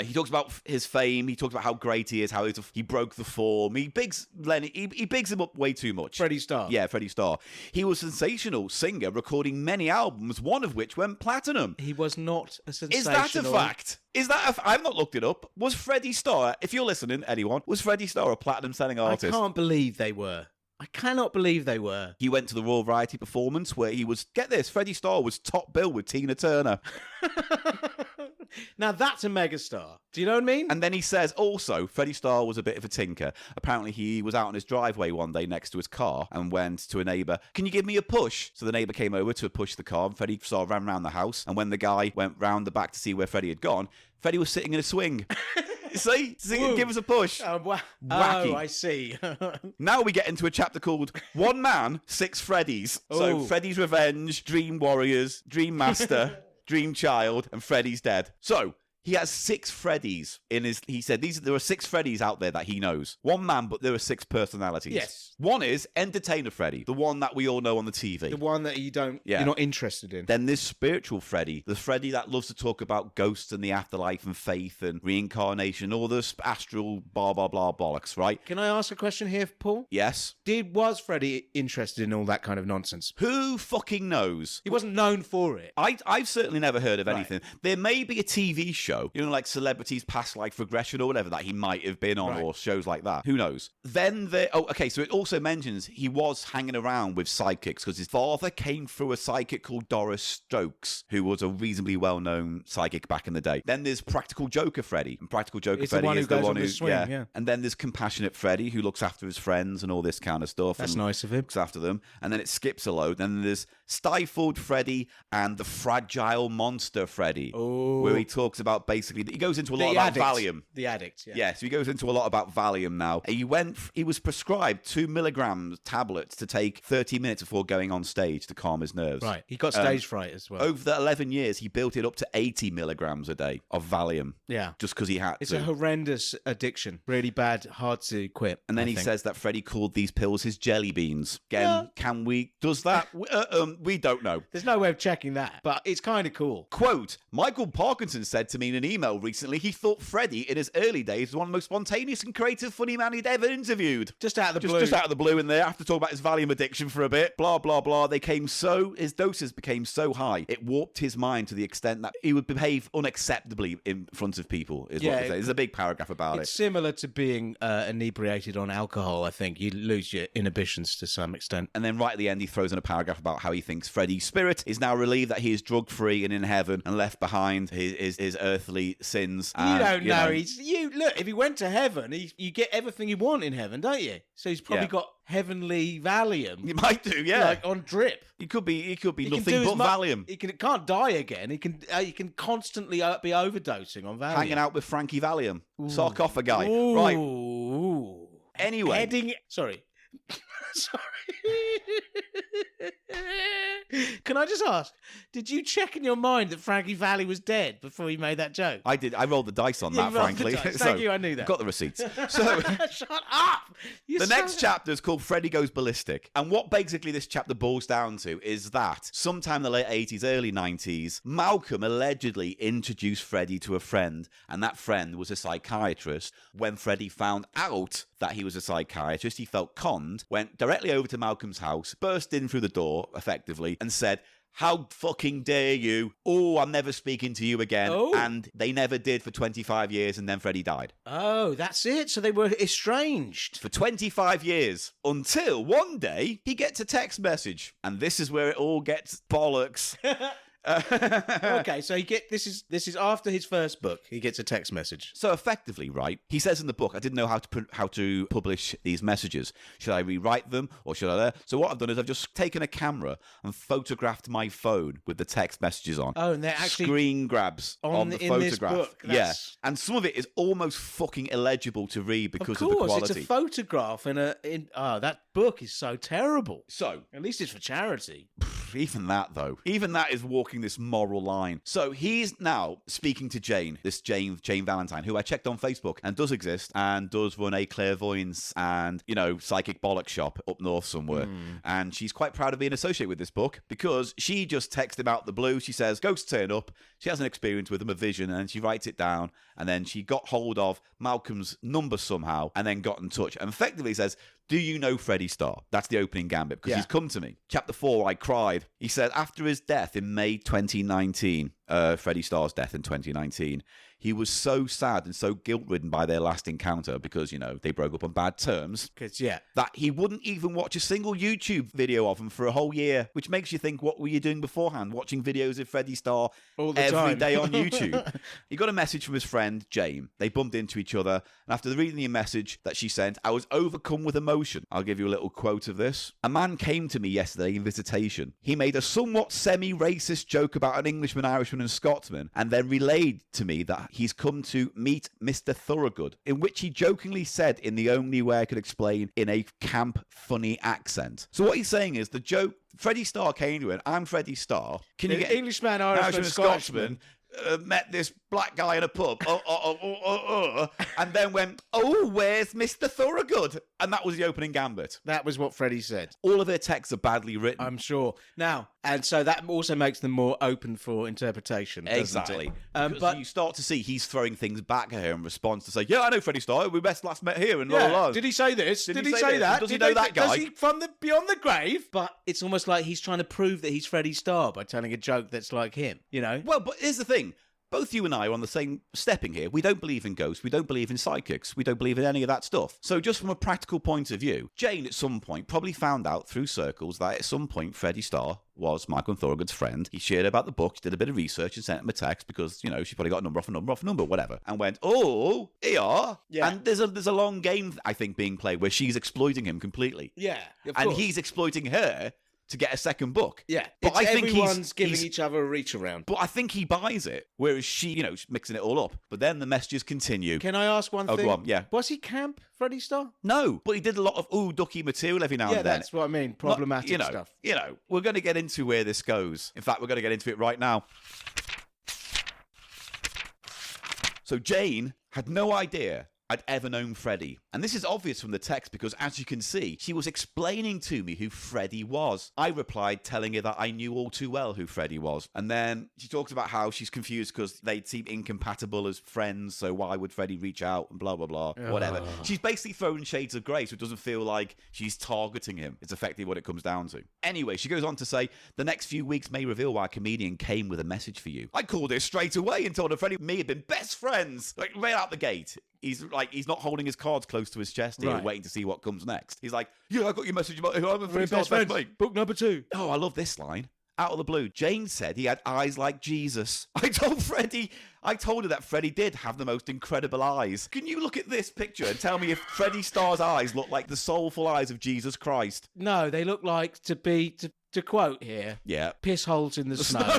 he talks about his fame. He talks about how great he is, how he broke the form. He bigs Lenny. He bigs him up way too much. Freddie Starr. Yeah, Freddie Starr. He was a sensational singer, recording many albums, one of which went platinum. He was not a Is sensational... that a fact? Is that I've not looked it up. Was Freddie Starr, if you're listening, anyone, was Freddie Starr a platinum-selling artist? I can't believe they were. I cannot believe they were. He went to the Royal Variety performance where he was, get this, Freddie Starr was top bill with Tina Turner. Now that's a megastar. Do you know what I mean? And then he says also, Freddie Starr was a bit of a tinker. Apparently he was out on his driveway one day next to his car and went to a neighbour, can you give me a push? So the neighbour came over to push the car and Freddie Starr ran round the house. And when the guy went round the back to see where Freddie had gone, Freddie was sitting in a swing. See? Give us a push. Wacky. Wacky. Oh, I see. Now we get into a chapter called One Man, Six Freddies. So Oh. Freddy's Revenge, Dream Warriors, Dream Master, Dream Child, and Freddy's Dead. So he has 6 Freddys in his... He said there are 6 Freddys out there that he knows. One man, but there are 6 personalities. Yes. One is Entertainer Freddy, the one that we all know on the TV. The one that Yeah. you're not interested in. Then there's spiritual Freddy, the Freddy that loves to talk about ghosts and the afterlife and faith and reincarnation, all this astral blah, blah, blah bollocks, right? Can I ask a question here, Paul? Yes. Was Freddie interested in all that kind of nonsense? Who fucking knows? He wasn't known for it. I've certainly never heard of anything. There may be a TV show, like Celebrities Past Life Regression or whatever that he might have been on, Right. or shows like that. Who knows? Then so it also mentions he was hanging around with psychics because his father came through a psychic called Doris Stokes, who was a reasonably well-known psychic back in the day. Then there's Practical Joker Freddy. And Practical Joker It's the Freddy one who is the goes one on who, the swing, yeah. And then there's Compassionate Freddy, who looks after his friends and all this kind of stuff. That's and nice of him. looks after them. And then it skips a load. Then there's Stifled Freddy and the Fragile Monster Freddy, Oh. where he talks about basically, he goes into a lot about Valium. The addict, yeah. Yeah, so he goes into a lot about Valium now. He was prescribed 2 milligrams tablets to take 30 minutes before going on stage to calm his nerves. Right. He got stage fright as well. Over the 11 years, he built it up to 80 milligrams a day of Valium. Yeah. Just because he had It's to. a horrendous addiction. Really bad, hard to quit. And then I he think. says that Freddie called these pills his jelly beans. Again, does that? We don't know. There's no way of checking that, but it's kind of cool. Quote, Michael Parkinson said to me in an email recently he thought Freddie in his early days was one of the most spontaneous and creative funny man he'd ever interviewed. Just out of the blue. Just out of the blue in there, after talking about his Valium addiction for a bit, blah, blah, blah. His doses became so high, it warped his mind to the extent that he would behave unacceptably in front of people, is what they say. There's a big paragraph about It's it. similar to being inebriated on alcohol, I think. You lose your inhibitions to some extent. And then right at the end, he throws in a paragraph about how he thinks Freddie's spirit is now relieved that he is drug-free and in heaven and left behind his earthly sins. You And, don't know. Look, if he went to heaven, you get everything you want in heaven, don't you? So he's probably Yeah. got heavenly Valium. You might do, yeah. Like on drip. He could be He can nothing do but as mu- Valium. He can't die again. He can constantly be overdosing on Valium. Hanging out with Frankie Valium. Sarcophagi. Right. Ooh. Anyway. Sorry. Sorry. Can I just ask, did you check in your mind that Frankie Valli was dead before you made that joke? I did. I rolled the dice on Yeah, that, you rolled the frankly. dice. Thank you, I knew that. I've got the receipts. So Shut up! the next chapter is called Freddie Goes Ballistic. And what basically this chapter boils down to is that sometime in the late 80s, early 90s, Malcolm allegedly introduced Freddie to a friend, and that friend was a psychiatrist. When Freddie found out that he was a psychiatrist, he felt conned, went directly over to Malcolm's house, burst in through the door, effectively, and said, "How fucking dare you? Oh, I'm never speaking to you again." Oh. And they never did for 25 years, and then Freddie died. Oh, that's it. So they were estranged. For 25 years, until one day he gets a text message. And this is where it all gets bollocks. Okay, so this is after his first book. He gets a text message. So effectively, right, he says in the book, I didn't know how to publish these messages. Should I rewrite them or should I? So what I've done is I've just taken a camera and photographed my phone with the text messages on. Oh, and they're actually screen grabs on the in this photograph. book. Yeah, and some of it is almost fucking illegible to read because of the quality. It's a photograph that book is so terrible. So At least it's for charity. Even that, though. Even that is walking this moral line. So he's now speaking to Jane, this Jane Valentine, who I checked on Facebook and does exist and does run a clairvoyance and, psychic bollock shop up north somewhere. And she's quite proud of being associated with this book because she just texted him out the blue. She says, ghosts turn up. She has an experience with them, a vision, and she writes it down. And then she got hold of Malcolm's number somehow and then got in touch. And effectively says, do you know Freddie Starr? That's the opening gambit because he's come to me. Chapter 4, I cried. He said, after his death in May 2019, Freddie Starr's death in 2019, he was so sad and so guilt-ridden by their last encounter because, they broke up on bad terms. That he wouldn't even watch a single YouTube video of him for a whole year, which makes you think, what were you doing beforehand? Watching videos of Freddie Starr every day on YouTube. He got a message from his friend, Jane. They bumped into each other. And after reading the message that she sent, I was overcome with emotion. I'll give you a little quote of this. A man came to me yesterday in visitation. He made a somewhat semi-racist joke about an Englishman, Irishman, and Scotsman, and then relayed to me that he's come to meet Mr. Thorogood, in which he jokingly said in the only way I could explain in a camp, funny accent. So what he's saying is the joke, Freddie Starr came to it, I'm Freddie Starr. Can you get Englishman, Irishman, Scotsman? Met this black guy in a pub, and then went, oh, where's Mr. Thorogood? And that was the opening gambit. That was what Freddie said. All of their texts are badly written. I'm sure. Now, and so that also makes them more open for interpretation. Exactly. But you start to see he's throwing things back at her in response to say, yeah, I know Freddie Starr. We best last met here. And la. Did he say this? Did he say say this? that? Does he know that guy? Does he from the beyond the grave? But it's almost like he's trying to prove that he's Freddie Starr by telling a joke that's like him. Well, but here's the thing. Both you and I are on the same stepping here. We don't believe in ghosts. We don't believe in psychics. We don't believe in any of that stuff. So just from a practical point of view, Jane at some point probably found out through circles that at some point Freddie Starr was Malcom Thorogood's friend. He shared about the book, did a bit of research and sent him a text because, she probably got a number off a number off a number, whatever. And went, oh, here. Yeah. And there's a long game, I think, being played where she's exploiting him completely. Yeah, of And course. he's exploiting her to get a second book. Yeah, but I think everyone's giving each other a reach around. But I think he buys it, whereas she, mixing it all up. But then the messages continue. Can I ask one thing? Go on, yeah. Was he camp, Freddie Starr? No, but he did a lot of ducky material every now and then. Yeah, that's what I mean. Problematic stuff. We're going to get into where this goes. In fact, we're going to get into it right now. So Jane had no idea I'd ever known Freddie. And this is obvious from the text because, as you can see, she was explaining to me who Freddie was. I replied telling her that I knew all too well who Freddie was. And then she talks about how she's confused because they seem incompatible as friends, so why would Freddie reach out and blah, blah, blah, whatever. She's basically throwing shades of grey, so it doesn't feel like she's targeting him. It's effectively what it comes down to. Anyway, she goes on to say, the next few weeks may reveal why a comedian came with a message for you. I called her straight away and told her Freddie and me had been best friends. Like, right out the gate. He's not holding his cards close to his chest here, waiting to see what comes next. He's like, yeah, I got your message about who I'm a best friend. Book number 2. Oh, I love this line. Out of the blue, Jane said he had eyes like Jesus. I told her that Freddie did have the most incredible eyes. Can you look at this picture and tell me if Freddie Starr's eyes look like the soulful eyes of Jesus Christ? No, they look like, to quote here, piss holes in the snow.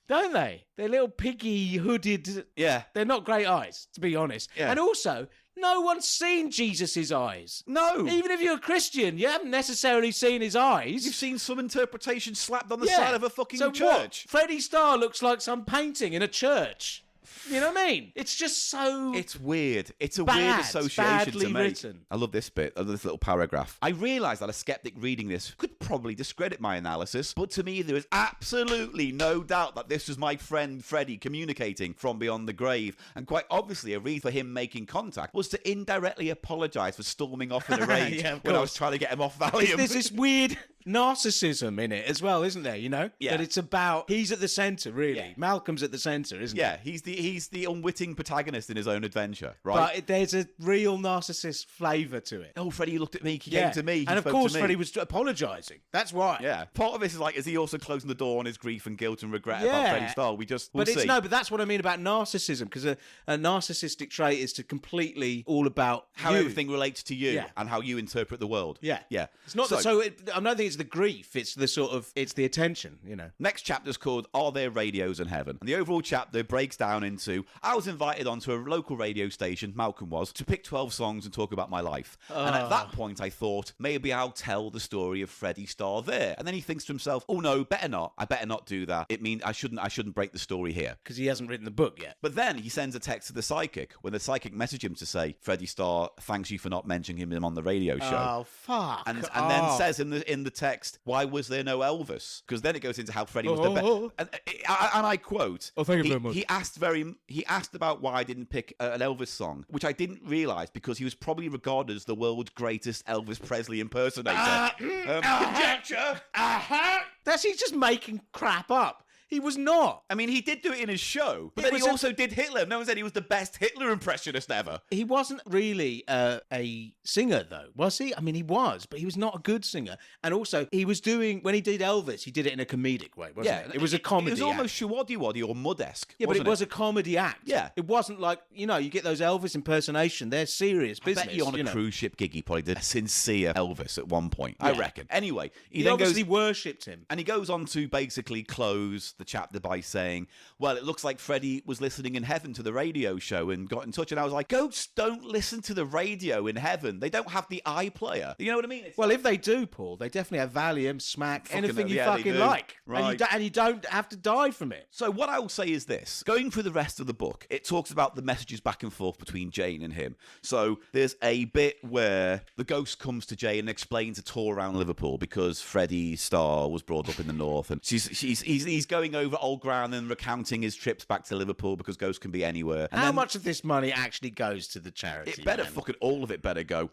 Don't they? They're little piggy hooded. Yeah. They're not great eyes, to be honest. Yeah. And also, no one's seen Jesus' eyes. No. Even if you're a Christian, you haven't necessarily seen his eyes. You've seen some interpretation slapped on the side of a fucking church. What? Freddie Starr looks like some painting in a church. You know what I mean? It's just so... It's weird. It's a weird association to make. Written. I love this bit, I love this little paragraph. I realise that a skeptic reading this could probably discredit my analysis, but to me there is absolutely no doubt that this was my friend Freddie communicating from beyond the grave, and quite obviously a reason for him making contact was to indirectly apologise for storming off in a rage when I was trying to get him off Valium. There's this weird narcissism in it as well, isn't there? Yeah. That it's about... He's at the centre, really. Yeah. Malcolm's at the centre, isn't he? Yeah, he's the unwitting protagonist in his own adventure, right? But there's a real narcissist flavour to it. Oh, Freddie looked at me, he came to me, he and of spoke course to me. Freddie was apologising. That's why. Yeah. Part of this is like, is he also closing the door on his grief and guilt and regret about Freddie Starr? We'll see. But that's what I mean about narcissism, because a narcissistic trait is to completely all about how you. everything relates to you Yeah. and how you interpret the world. Yeah. Yeah. It's not I don't think it's is the grief. It's the attention, you know. Next chapter's called Are There Radios in Heaven? And the overall chapter breaks down into, I was invited onto a local radio station, Malcom was, to pick 12 songs and talk about my life. And at that point I thought, maybe I'll tell the story of Freddie Starr there. And then he thinks to himself, oh no, better not. I better not do that. It means I shouldn't break the story here. Because he hasn't written the book yet. But then he sends a text to the psychic, when the psychic messaged him to say, Freddie Starr, thanks you for not mentioning him on the radio show. Oh, fuck. And then says in the text, why was there no Elvis? Because then it goes into how Freddie was the best. And I quote, oh, thank you very much. He asked about why I didn't pick an Elvis song, which I didn't realise because he was probably regarded as the world's greatest Elvis Presley impersonator. Conjecture. He's just making crap up. He was not. I mean, he did do it in his show, but then he also did Hitler. No one said he was the best Hitler impressionist ever. He wasn't really a singer, though, was he? I mean, he was, but he was not a good singer. And also, he was doing, when he did Elvis, he did it in a comedic way, wasn't it? It was a comedy It was almost Shawaddy-Waddy or Mud-esque. Yeah, but it was a comedy act. Yeah. It wasn't like, you get those Elvis impersonation, they're serious business. I bet you on a cruise ship gig, he probably did a sincere Elvis at one point. Yeah. I reckon. Anyway, he then obviously worshipped him. And he goes on to basically close the chapter by saying, well, it looks like Freddie was listening in heaven to the radio show and got in touch. And I was like, ghosts don't listen to the radio in heaven. They don't have the iPlayer. You know what I mean? Well, if they do, Paul, they definitely have Valium, Smack, anything you fucking like. Right. And you don't have to die from it. So what I will say is this. Going through the rest of the book, it talks about the messages back and forth between Jane and him. So there's a bit where the ghost comes to Jane and explains a tour around Liverpool because Freddie Starr was brought up in the north. And he's going over old ground and recounting his trips back to Liverpool because ghosts can be anywhere. And how much of this money actually goes to the charity? It better fucking all of it better go.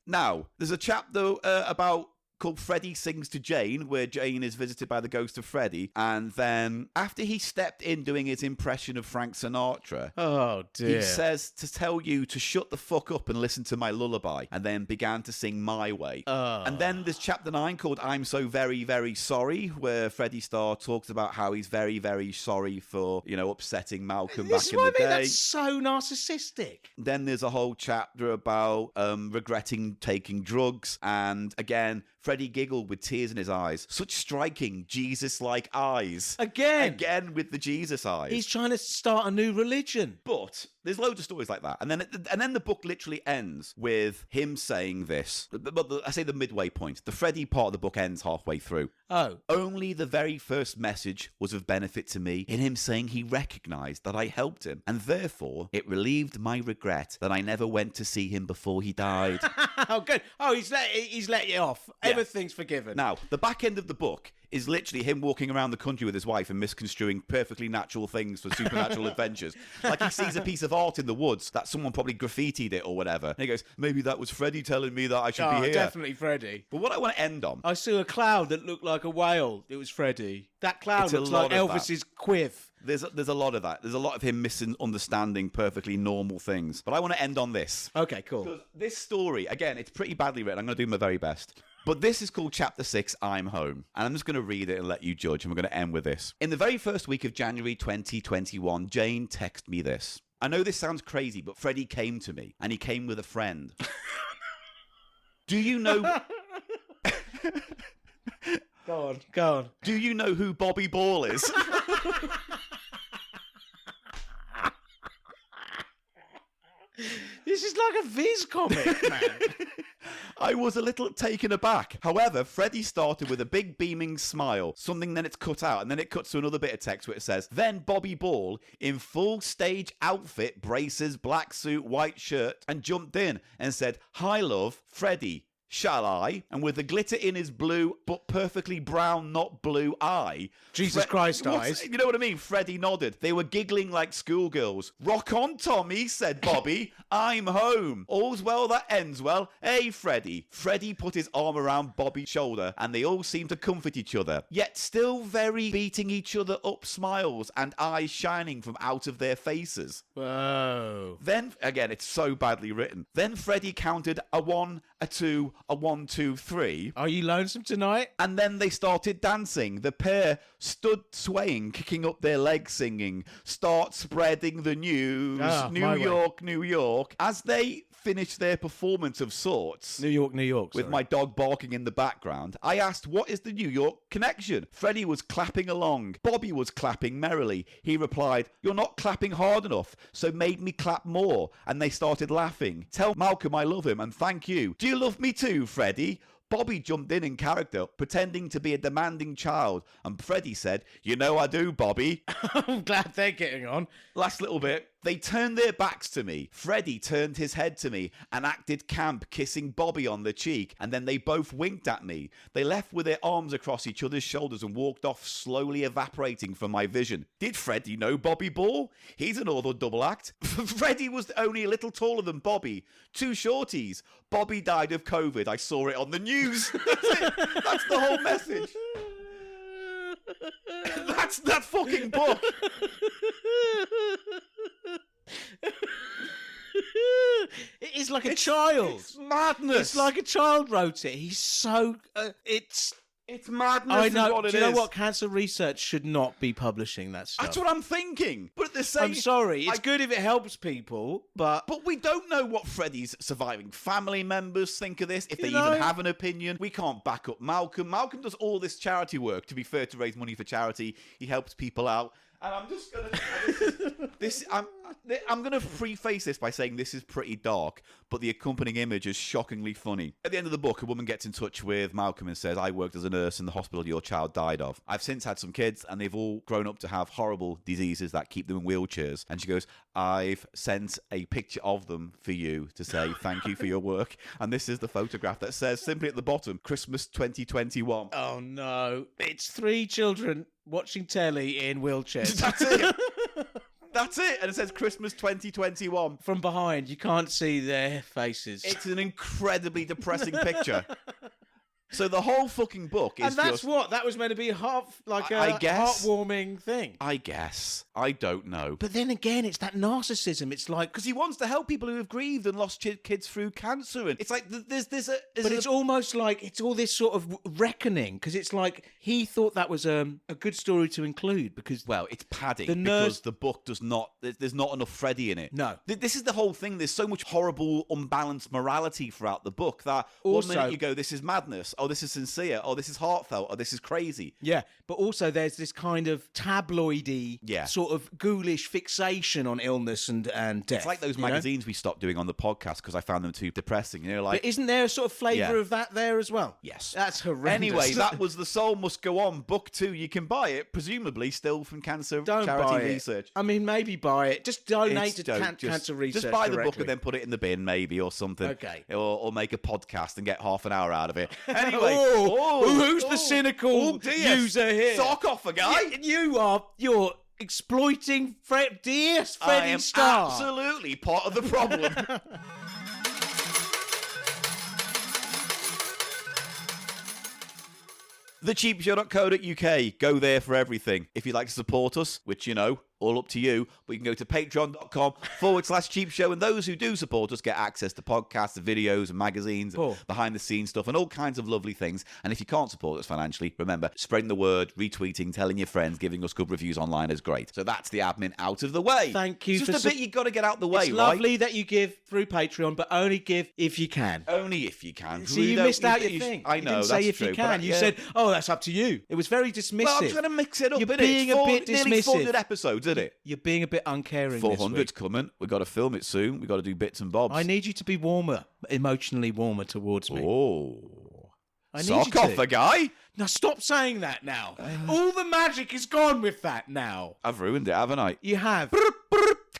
Now, there's a chapter about called Freddie Sings to Jane, where Jane is visited by the ghost of Freddie. And then after he stepped in doing his impression of Frank Sinatra, oh dear, he says to tell you to shut the fuck up and listen to my lullaby, and then began to sing My Way. And then there's chapter 9 called I'm So Very, Very Sorry, where Freddie Starr talks about how he's very, very sorry for, upsetting Malcolm back in the day. That's so narcissistic. Then there's a whole chapter about regretting taking drugs, and again, Freddie giggled with tears in his eyes. Such striking Jesus-like eyes. Again with the Jesus eyes. He's trying to start a new religion. But there's loads of stories like that. And then the book literally ends with him saying this. But I say the midway point. The Freddie part of the book ends halfway through. Oh. Only the very first message was of benefit to me in him saying he recognised that I helped him. And therefore, it relieved my regret that I never went to see him before he died. Oh, good. Oh, he's let you off. Yeah. Everything's forgiven. Now, the back end of the book is literally him walking around the country with his wife and misconstruing perfectly natural things for supernatural adventures. Like he sees a piece of art in the woods that someone probably graffitied it or whatever. And he goes, maybe that was Freddie telling me that I should be here. Definitely Freddie. But what I want to end on... I saw a cloud that looked like a whale. It was Freddie. That cloud looks like Elvis's quiff. There's a lot of that. There's a lot of him misunderstanding perfectly normal things. But I want to end on this. Okay, cool. Because this story, again, it's pretty badly written. I'm going to do my very best. But this is called Chapter 6, I'm Home. And I'm just going to read it and let you judge. And we're going to end with this. In the very first week of January 2021, Jane texted me this. I know this sounds crazy, but Freddie came to me. And he came with a friend. Do you know... Go on. Do you know who Bobby Ball is? This is like a Viz comic, man. I was a little taken aback. However, Freddie started with a big beaming smile, something then it's cut out, and then it cuts to another bit of text where it says, then Bobby Ball, in full stage outfit, braces, black suit, white shirt, and jumped in and said, hi love, Freddie. Shall I? And with the glitter in his blue, but perfectly brown, not blue eye. Jesus Christ eyes. You know what I mean? Freddie nodded. They were giggling like schoolgirls. Rock on, Tommy, said Bobby. I'm home. All's well that ends well. Hey, Freddie. Freddie put his arm around Bobby's shoulder, and they all seemed to comfort each other, yet still very beating each other up smiles and eyes shining from out of their faces. Whoa. Then, again, it's so badly written. Then Freddie counted a 1, a 2, a 1, 2, 3. Are you lonesome tonight? And then they started dancing. The pair stood swaying, kicking up their legs, singing, start spreading the news. New York, New York. As they finished their performance of sorts, New York, with my dog barking in the background, I asked, what is the New York connection? Freddie was clapping along. Bobby was clapping merrily. He replied, you're not clapping hard enough, so made me clap more. And they started laughing. Tell Malcolm I love him and thank you. Do you love me too, Freddie? Bobby jumped in character, pretending to be a demanding child, and Freddie said, you know I do, Bobby. I'm glad they're getting on. Last little bit. They turned their backs to me. Freddie turned his head to me and acted camp, kissing Bobby on the cheek, and then they both winked at me. They left with their arms across each other's shoulders and walked off, slowly evaporating from my vision. Did Freddie know Bobby Ball? He's another double act. Freddie was only a little taller than Bobby. 2 shorties. Bobby died of COVID. I saw it on the news. That's it. That's the whole message. That's that fucking book. It is like a child. It's madness. It's like a child wrote it. He's so... It's madness. I know. Is what it Do you know is. what? Cancer research should not be publishing that stuff. That's what I'm thinking. But at the same... I'm sorry. It's good if it helps people, but... But we don't know what Freddie's surviving family members think of this, if they know? even have an opinion. We can't back up Malcolm. Malcolm does all this charity work, to be fair, to raise money for charity. He helps people out. And I'm just going to... I'm going to preface this by saying this is pretty dark, but the accompanying image is shockingly funny. At the end of the book, a woman gets in touch with Malcolm and says, I worked as a nurse in the hospital your child died of. I've since had some kids, and they've all grown up to have horrible diseases that keep them in wheelchairs. And she goes, I've sent a picture of them for you to say thank you for your work. And this is the photograph that says simply at the bottom, Christmas 2021. Oh, no. It's 3 children watching telly in wheelchairs. That's it. That's it. And it says Christmas 2021. From behind, you can't see their faces. It's an incredibly depressing picture. So the whole fucking book is and that's just... what? That was meant to be I guess. heartwarming thing. I guess. I don't know. But then again, it's that narcissism. It's like... Because he wants to help people who have grieved and lost kids through cancer. And it's like, there's a... But it's almost like it's all this sort of reckoning, because it's like he thought that was a good story to include because... Well, it's padding the because the book does not... There's not enough Freddie in it. No. This is the whole thing. There's so much horrible, unbalanced morality throughout the book that Also, 1 minute you go, this is madness. Oh, this is sincere. Oh, this is heartfelt. Oh, this is crazy. Yeah, but also there's this kind of tabloidy, Yeah. sort of ghoulish fixation on illness and death. It's like those you know? magazines we stopped doing on the podcast because I found them too depressing. You know, like... But isn't there a sort of flavour Yeah. of that there as well? Yes. That's horrendous. Anyway, that was The Soul Must Go On, Book 2. You can buy it, presumably still from Cancer Don't Charity buy it. Research. I mean, maybe buy it. Just donate It's to dope. Cancer Research. Just buy the book directly. and then put it in the bin, maybe, or something. Okay. Or make a podcast and get half an hour out of it. Anyway. Who's the cynical Oh, dear. user here? Sock off a guy. You're exploiting dear I Freddie am Starr. absolutely part of the problem. thecheapshow.co.uk. Go there for everything. If you'd like to support us, which, you know, all up to you, but you can go to patreon.com/cheapshow, and those who do support us get access to podcasts, videos, and magazines, Cool. behind the scenes stuff, and all kinds of lovely things. And if you can't support us financially, remember, spreading the word, retweeting, telling your friends, giving us good reviews online is great. So that's the admin out of the way. Thank you It's for just a bit you've got to get out the way, It's right? lovely that you give through Patreon, but only give if you can. Only if you can. See, you missed out your thing. I You know, didn't that's say if true, you but can. You yeah. said, "Oh, that's up to you." It was very dismissive. Well, I'm trying to mix it up. You're innit? being a bit Nearly dismissive. 400 episodes, isn't it? You're being a bit uncaring. this 400's week. coming. We've got to film it soon. We've got to do bits and bobs. I need you to be warmer, emotionally warmer towards me. Oh. I need Sock you off to. a guy. Now stop saying that now. All the magic is gone with that now. I've ruined it, haven't I? You have.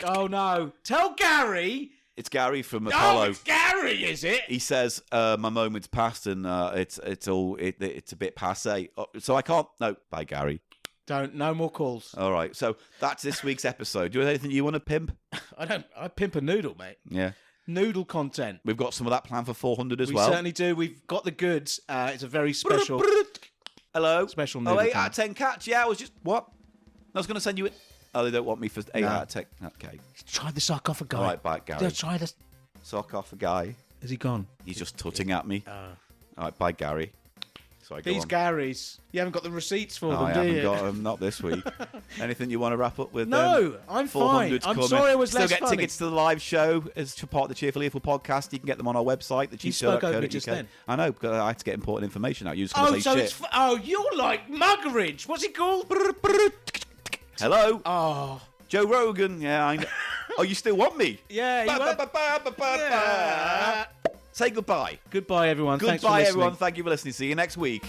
Oh no. Tell Gary. It's Gary from Oh, Apollo. it's Gary, is it? He says, my moment's past and it's a bit passé. Oh, so I can't... No, bye, Gary. No more calls. All right, so that's this week's episode. Do you have anything you want to pimp? I pimp a noodle, mate. Yeah. Noodle content. We've got some of that planned for 400 as We well. certainly do. We've got the goods. It's a very special... Hello? Special Oh, noodle 8 out count. of 10 catch. Yeah, I was just... What? I was going to send you it. Oh, they don't want me for 8 out of 10. Okay. Try the sock off a guy. All right, bye, Gary. Yeah, try this. Sock off a guy. Is he gone? He's just tutting at me. All right, bye, Gary. Sorry, go These on. Garys. You haven't got the receipts for No, them, I do haven't you? got them. Not this week. Anything you want to wrap up with? No, I'm fine. 400's I'm coming. sorry I was Still less get funny. tickets to the live show as part of the Cheerfully Evil podcast. You can get them on our website. You spoke over me just UK. then. I know, because I had to get important information out. You just going to say so shit. it's... you're like Muggeridge. What's it called? Hello? Oh, Joe Rogan. Yeah, I know. Oh, you still want me? yeah. Ba, You ba, were... ba, ba, ba, ba, Yeah. ba. Say goodbye. Goodbye, everyone. Thanks for Goodbye, listening. everyone. Thank you for listening. See you next week.